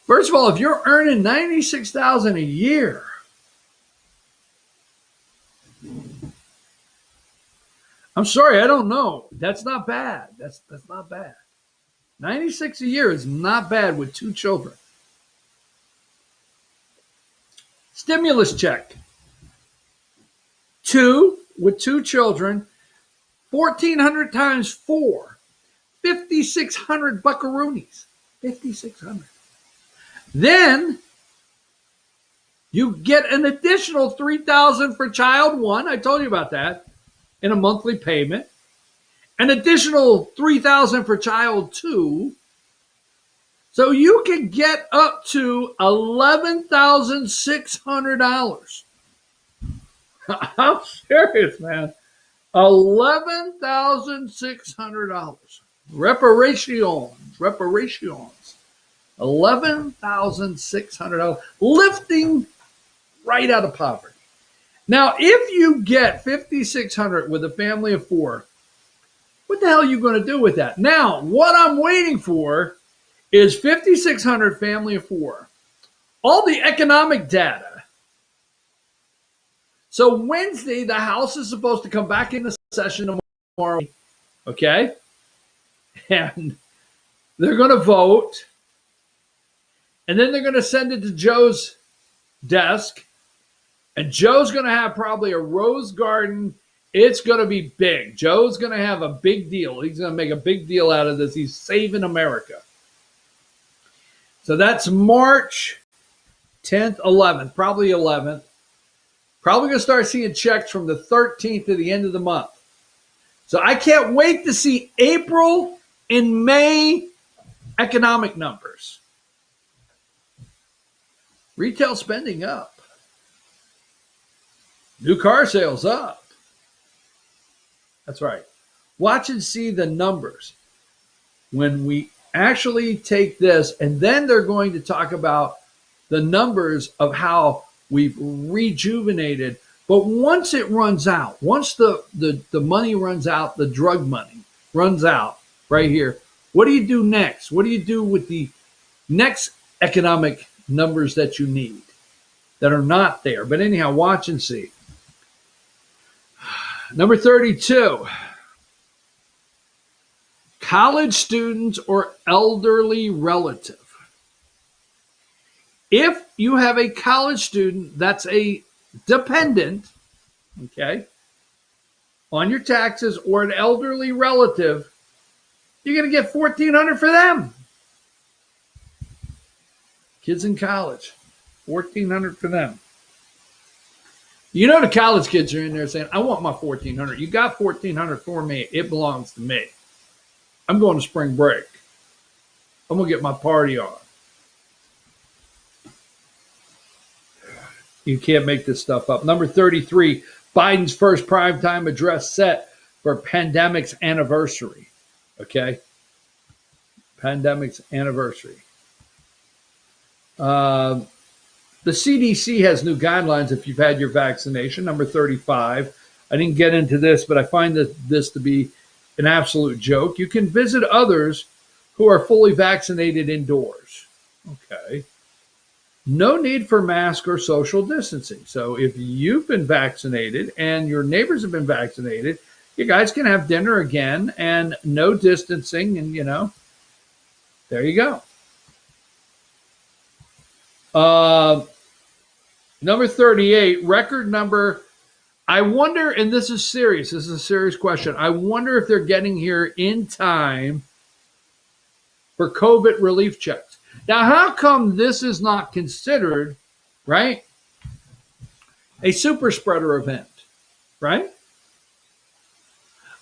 First of all, if you're earning $96,000 a year, I'm sorry, I don't know. That's not bad. That's not bad. 96 a year is not bad with 2 children. Stimulus check. 2 with 2 children, 1,400 times 4, 5,600 buckaroonies. 5,600. Then you get an additional $3,000 for child 1. I told you about that, in a monthly payment. An additional $3,000 for child 2. So you can get up to $11,600. I'm serious, man. $11,600. Reparations. $11,600. Lifting right out of poverty. Now, if you get $5,600 with a family of 4, what the hell are you going to do with that? Now, what I'm waiting for is $5,600 family of 4. All the economic data. So Wednesday, the House is supposed to come back into session tomorrow. Okay? And they're going to vote. And then they're going to send it to Joe's desk. And Joe's going to have probably a rose garden. It's going to be big. Joe's going to have a big deal. He's going to make a big deal out of this. He's saving America. So that's March 10th, 11th, probably 11th. Probably going to start seeing checks from the 13th to the end of the month. So I can't wait to see April and May economic numbers. Retail spending up. New car sales up. That's right. Watch and see the numbers when we actually take this, and then they're going to talk about the numbers of how we've rejuvenated. But once it runs out, once the money runs out, the drug money runs out right here, what do you do next? What do you do with the next economic numbers that you need that are not there? But anyhow, watch and see. Number 32, college students or elderly relative. If you have a college student that's a dependent, okay, on your taxes, or an elderly relative, you're going to get $1,400 for them. Kids in college, $1,400 for them. You know the college kids are in there saying, I want my $1,400. You got $1,400 for me. It belongs to me. I'm going to spring break. I'm going to get my party on. You can't make this stuff up. Number 33, Biden's first primetime address set for pandemic's anniversary. Okay? Pandemic's anniversary. The CDC has new guidelines if you've had your vaccination. Number 35. I didn't get into this, but I find this to be an absolute joke. You can visit others who are fully vaccinated indoors. Okay. No need for mask or social distancing. So if you've been vaccinated and your neighbors have been vaccinated, you guys can have dinner again and no distancing, and, there you go. Number 38, record number. I wonder, and this is serious. This is a serious question. I wonder if they're getting here in time for COVID relief checks. Now, how come this is not considered, right, a super spreader event, right?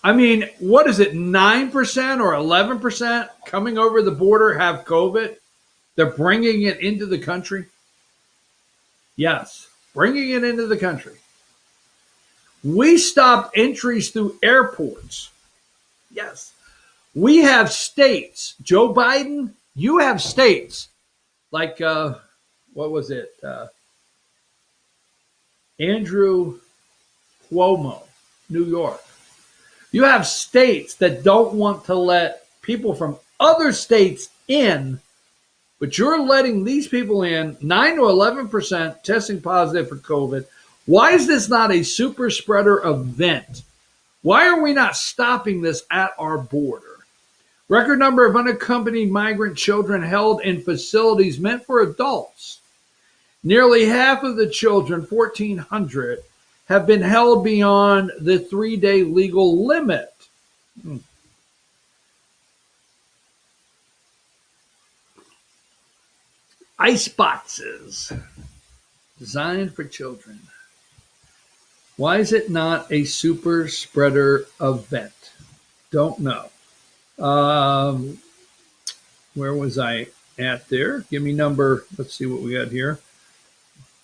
I mean, what is it, 9% or 11% coming over the border have COVID? They're bringing it into the country? Yes, bringing it into the country. We stopped entries through airports. Yes. We have states. Joe Biden, you have states like, what was it? Andrew Cuomo, New York. You have states that don't want to let people from other states in But you're letting these people in, 9 to 11% testing positive for COVID. Why is this not a super spreader event? Why are we not stopping this at our border? Record number of unaccompanied migrant children held in facilities meant for adults. Nearly half of the children, 1,400, have been held beyond the 3-day legal limit. Ice boxes designed for children. Why is it not a super spreader event? Don't know. Where was I at there? Give me let's see what we got here.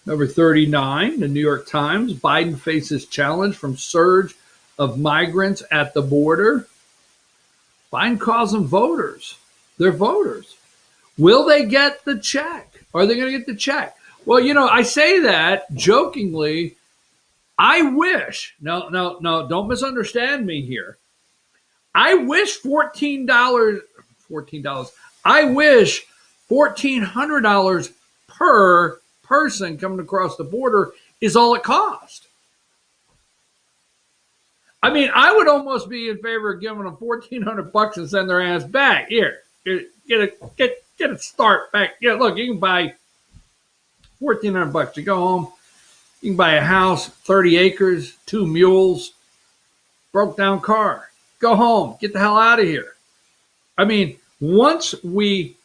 Number 39, the New York Times. Biden faces challenge from surge of migrants at the border. Biden calls them voters. They're voters. Will they get the check? Are they going to get the check? Well, I say that jokingly. I wish, no, don't misunderstand me here. I wish $14. I wish $1,400 per person coming across the border is all it costs. I mean, I would almost be in favor of giving them $1,400 and send their ass back. Here, get a start back. Yeah, look, you can buy $1,400. You go home, you can buy a house, 30 acres, 2 mules, broke down car. Go home, get the hell out of here. I mean, once we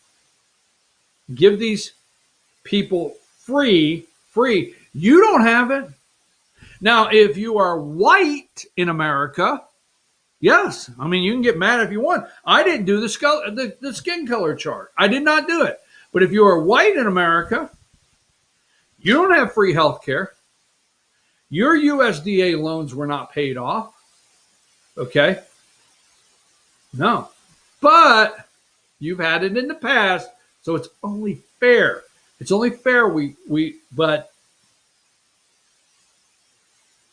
give these people free, you don't have it. Now, if you are white in America, yes. I mean, you can get mad if you want. I didn't do the skin color chart. I did not do it. But if you are white in America, you don't have free health care. Your USDA loans were not paid off. Okay? No. But you've had it in the past, so it's only fair. It's only fair but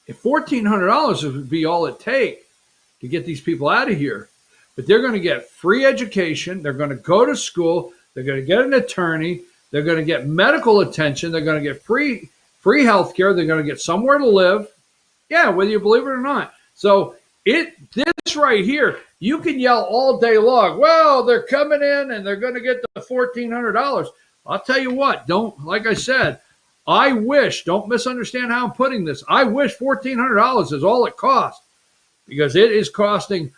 if $1,400 would be all it takes to get these people out of here, but they're going to get free education, they're going to go to school, they're going to get an attorney, they're going to get medical attention, they're going to get free health care, they're going to get somewhere to live. Yeah, whether you believe it or not. So this right here, you can yell all day long, well, they're coming in and they're going to get the $1,400. I'll tell you what, like I said, don't misunderstand how I'm putting this. I wish $1,400 is all it costs, because it is costing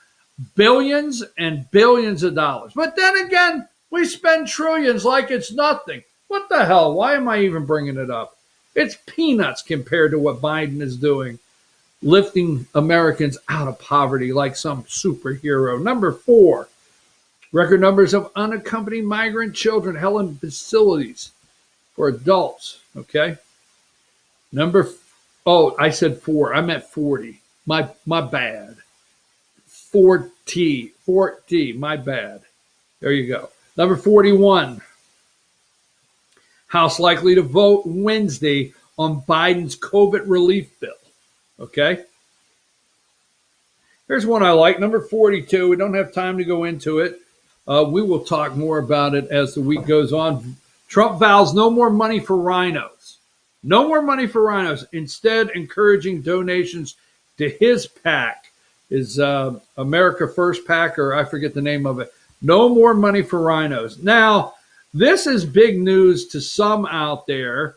billions and billions of dollars. But then again, we spend trillions like it's nothing. What the hell? Why am I even bringing it up? It's peanuts compared to what Biden is doing, lifting Americans out of poverty like some superhero. Number 4, record numbers of unaccompanied migrant children held in facilities for adults. Okay. I said 4. I meant 40. My bad. 40, my bad. There you go. Number 41. House likely to vote Wednesday on Biden's COVID relief bill. Okay. Here's one I like. Number 42. We don't have time to go into it. We will talk more about it as the week goes on. Trump vows no more money for rhinos. No more money for rhinos. Instead, encouraging donations to his PAC, his America First PAC, or I forget the name of it. No more money for rhinos. Now, this is big news to some out there,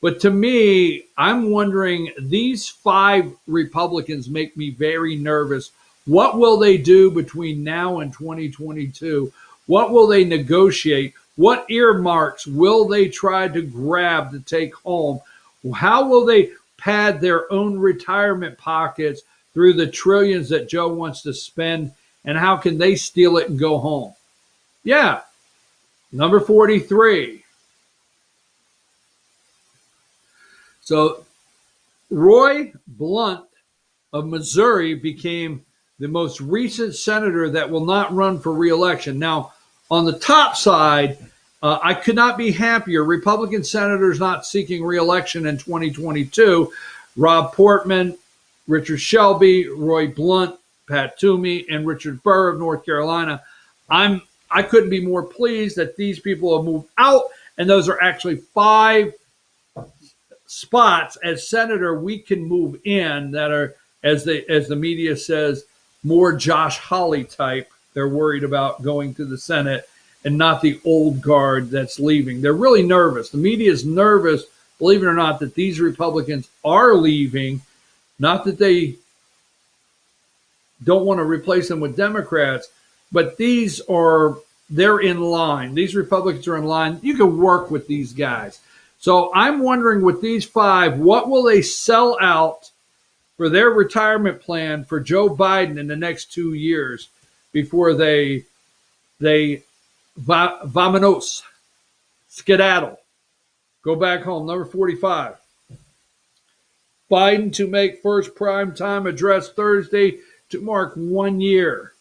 but to me, I'm wondering, these 5 Republicans make me very nervous. What will they do between now and 2022? What will they negotiate? What earmarks will they try to grab to take home? How will they pad their own retirement pockets through the trillions that Joe wants to spend? And how can they steal it and go home? Yeah. Number 43. So Roy Blunt of Missouri became the most recent senator that will not run for re-election. Now, on the top side, I could not be happier. Republican senators not seeking re-election in 2022. Rob Portman, Richard Shelby, Roy Blunt, Pat Toomey, and Richard Burr of North Carolina. I'm I couldn't be more pleased that these people have moved out, and those are actually 5 spots as senator we can move in that are, as the media says, more Josh Hawley type. They're worried about going to the Senate and not the old guard that's leaving. They're really nervous. The media is nervous, believe it or not, that these Republicans are leaving, not that they don't want to replace them with Democrats, but they're in line. These Republicans are in line. You can work with these guys. So I'm wondering with these 5, what will they sell out for their retirement plan for Joe Biden in the next 2 years before they vamonos, skedaddle, go back home. Number 45. Biden to make first primetime address Thursday to mark 1 year.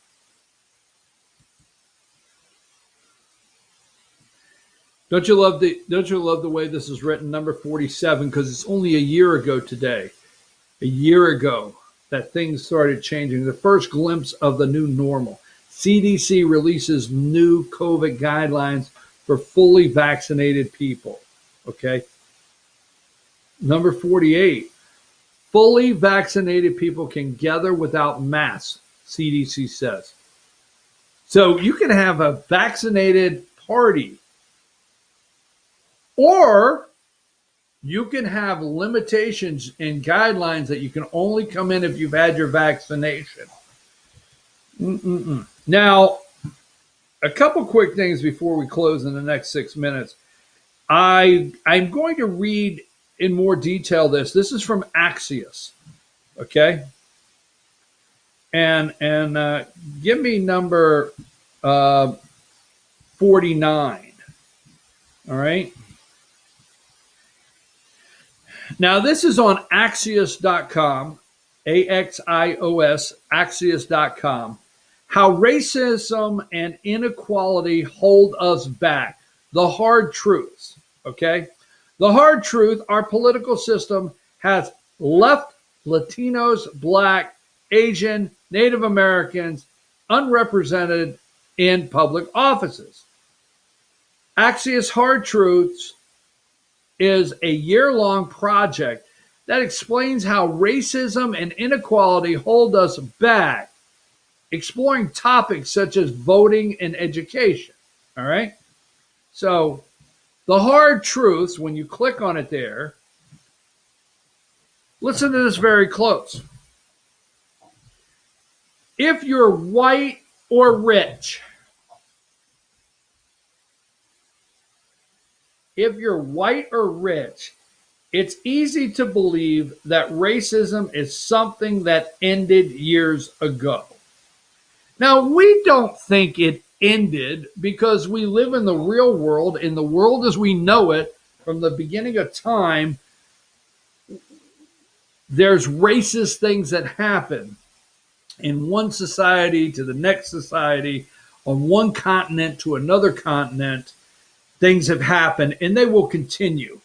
Don't you love the way this is written? Number 47, because it's only a year ago today. A year ago that things started changing. The first glimpse of the new normal. CDC releases new COVID guidelines for fully vaccinated people. Okay. Number 48. Fully vaccinated people can gather without masks, CDC says. So you can have a vaccinated party, or you can have limitations and guidelines that you can only come in if you've had your vaccination. Now, a couple quick things before we close in the next 6 minutes. I'm going to read in more detail this. This is from Axios, okay? And give me number 49, all right? Now, this is on Axios.com, A-X-I-O-S, Axios.com. How racism and inequality hold us back. The hard truths, okay? The hard truth, our political system has left Latinos, Black, Asian, Native Americans unrepresented in public offices. Axios Hard Truths is a year-long project that explains how racism and inequality hold us back, exploring topics such as voting and education. All right? So the hard truths, when you click on it there, listen to this very close. If you're white or rich, it's easy to believe that racism is something that ended years ago. Now, we don't think it ended because we live in the real world, in the world as we know it from the beginning of time. There's racist things that happen in one society to the next society, on one continent to another continent. Things have happened and they will continue.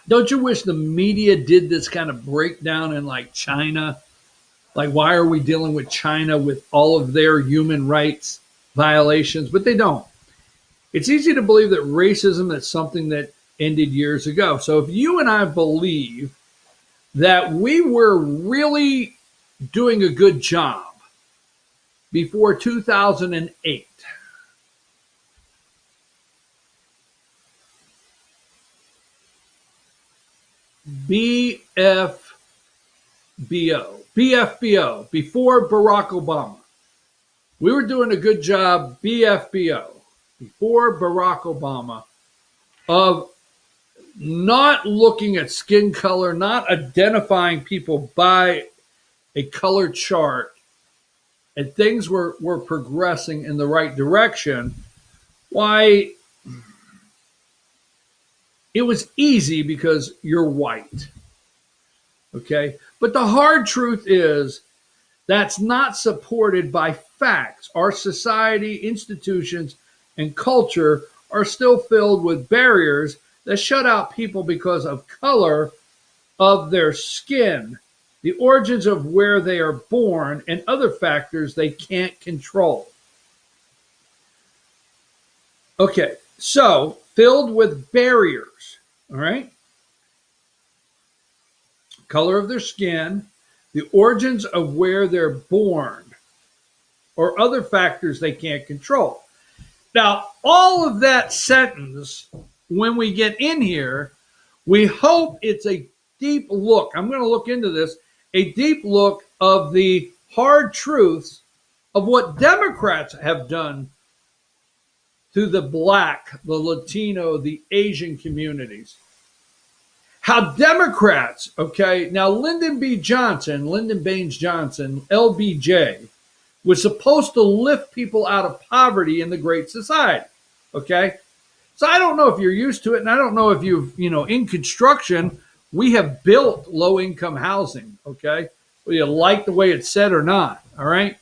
Don't you wish the media did this kind of breakdown in like China? Like, why are we dealing with China with all of their human rights violations? But they don't. It's easy to believe that racism is something that ended years ago. So if you and I believe that we were really doing a good job before 2008, BFBO, before Barack Obama. We were doing a good job, BFBO, before Barack Obama, of not looking at skin color, not identifying people by a color chart, and things were progressing in the right direction. Why? It was easy because you're white, okay? But the hard truth is that's not supported by facts. Our society, institutions, and culture are still filled with barriers that shut out people because of color of their skin, the origins of where they are born, and other factors they can't control. Okay, so filled with barriers, all right? Color of their skin, the origins of where they're born, or other factors they can't control. Now, all of that sentence, when we get in here, we hope it's a deep look. I'm going to look into this, a deep look of the hard truths of what Democrats have done to the Black, the Latino, the Asian communities. How Democrats, okay, now Lyndon Baines Johnson, LBJ, was supposed to lift people out of poverty in the Great Society, okay? So I don't know if you're used to it, and I don't know if in construction, we have built low-income housing, okay? Whether you like the way it's said or not, all right?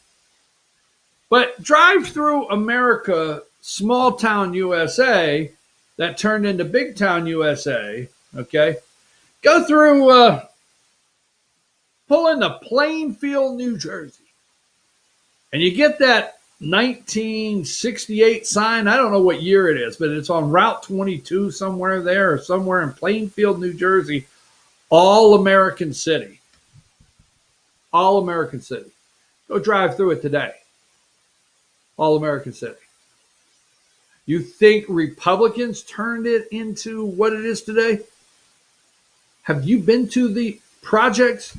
But drive through America, small town USA, that turned into big town USA, okay? Go through, pull into Plainfield, New Jersey, and you get that 1968 sign. I don't know what year it is, but it's on Route 22 somewhere there, or somewhere in Plainfield, New Jersey. All American City. All American City. Go drive through it today. All American City. You think Republicans turned it into what it is today? Have you been to the projects,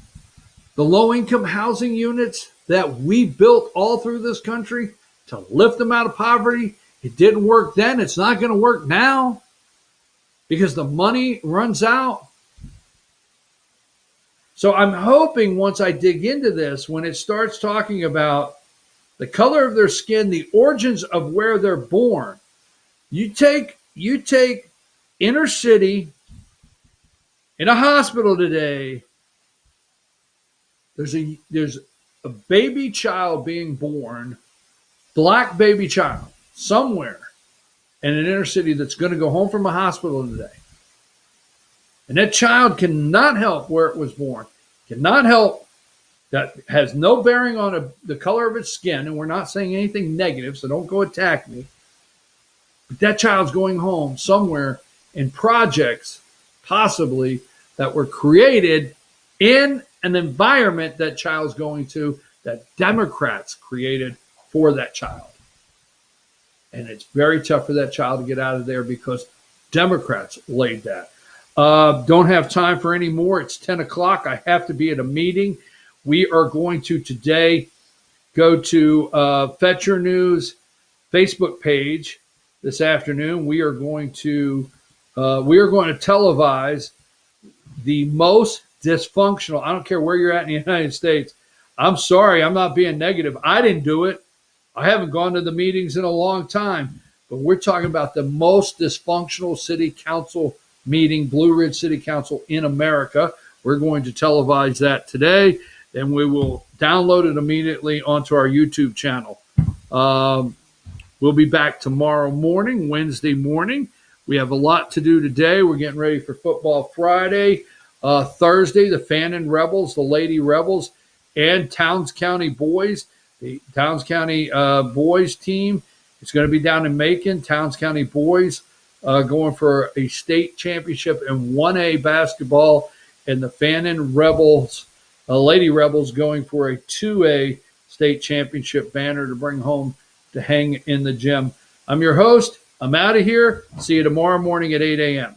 the low-income housing units that we built all through this country to lift them out of poverty? It didn't work then. It's not going to work now because the money runs out. So I'm hoping once I dig into this, when it starts talking about the color of their skin, the origins of where they're born, you take inner city in a hospital today. There's a baby child being born, Black baby child, somewhere in an inner city that's going to go home from a hospital today. And that child cannot help where it was born, cannot help. That has no bearing on the color of its skin, and we're not saying anything negative, so don't go attack me. But that child's going home somewhere in projects, possibly, that were created in an environment that child's going to, that Democrats created for that child. And it's very tough for that child to get out of there because Democrats laid that. Don't have time for any more. It's 10 o'clock. I have to be at a meeting. We are going to today go to Fetcher News Facebook page this afternoon. We are going to televise the most dysfunctional. I don't care where you're at in the United States. I'm sorry, I'm not being negative. I didn't do it. I haven't gone to the meetings in a long time. But we're talking about the most dysfunctional city council meeting, Blue Ridge City Council in America. We're going to televise that today. Then we will download it immediately onto our YouTube channel. We'll be back tomorrow morning, Wednesday morning. We have a lot to do today. We're getting ready for Football Friday. Thursday, the Fannin Rebels, the Lady Rebels, and Towns County Boys. The Towns County boys team is going to be down in Macon. Towns County Boys going for a state championship in 1A basketball, and the Fannin Rebels, Lady Rebels, going for a 2A state championship banner to bring home to hang in the gym. I'm your host. I'm out of here. See you tomorrow morning at 8 a.m.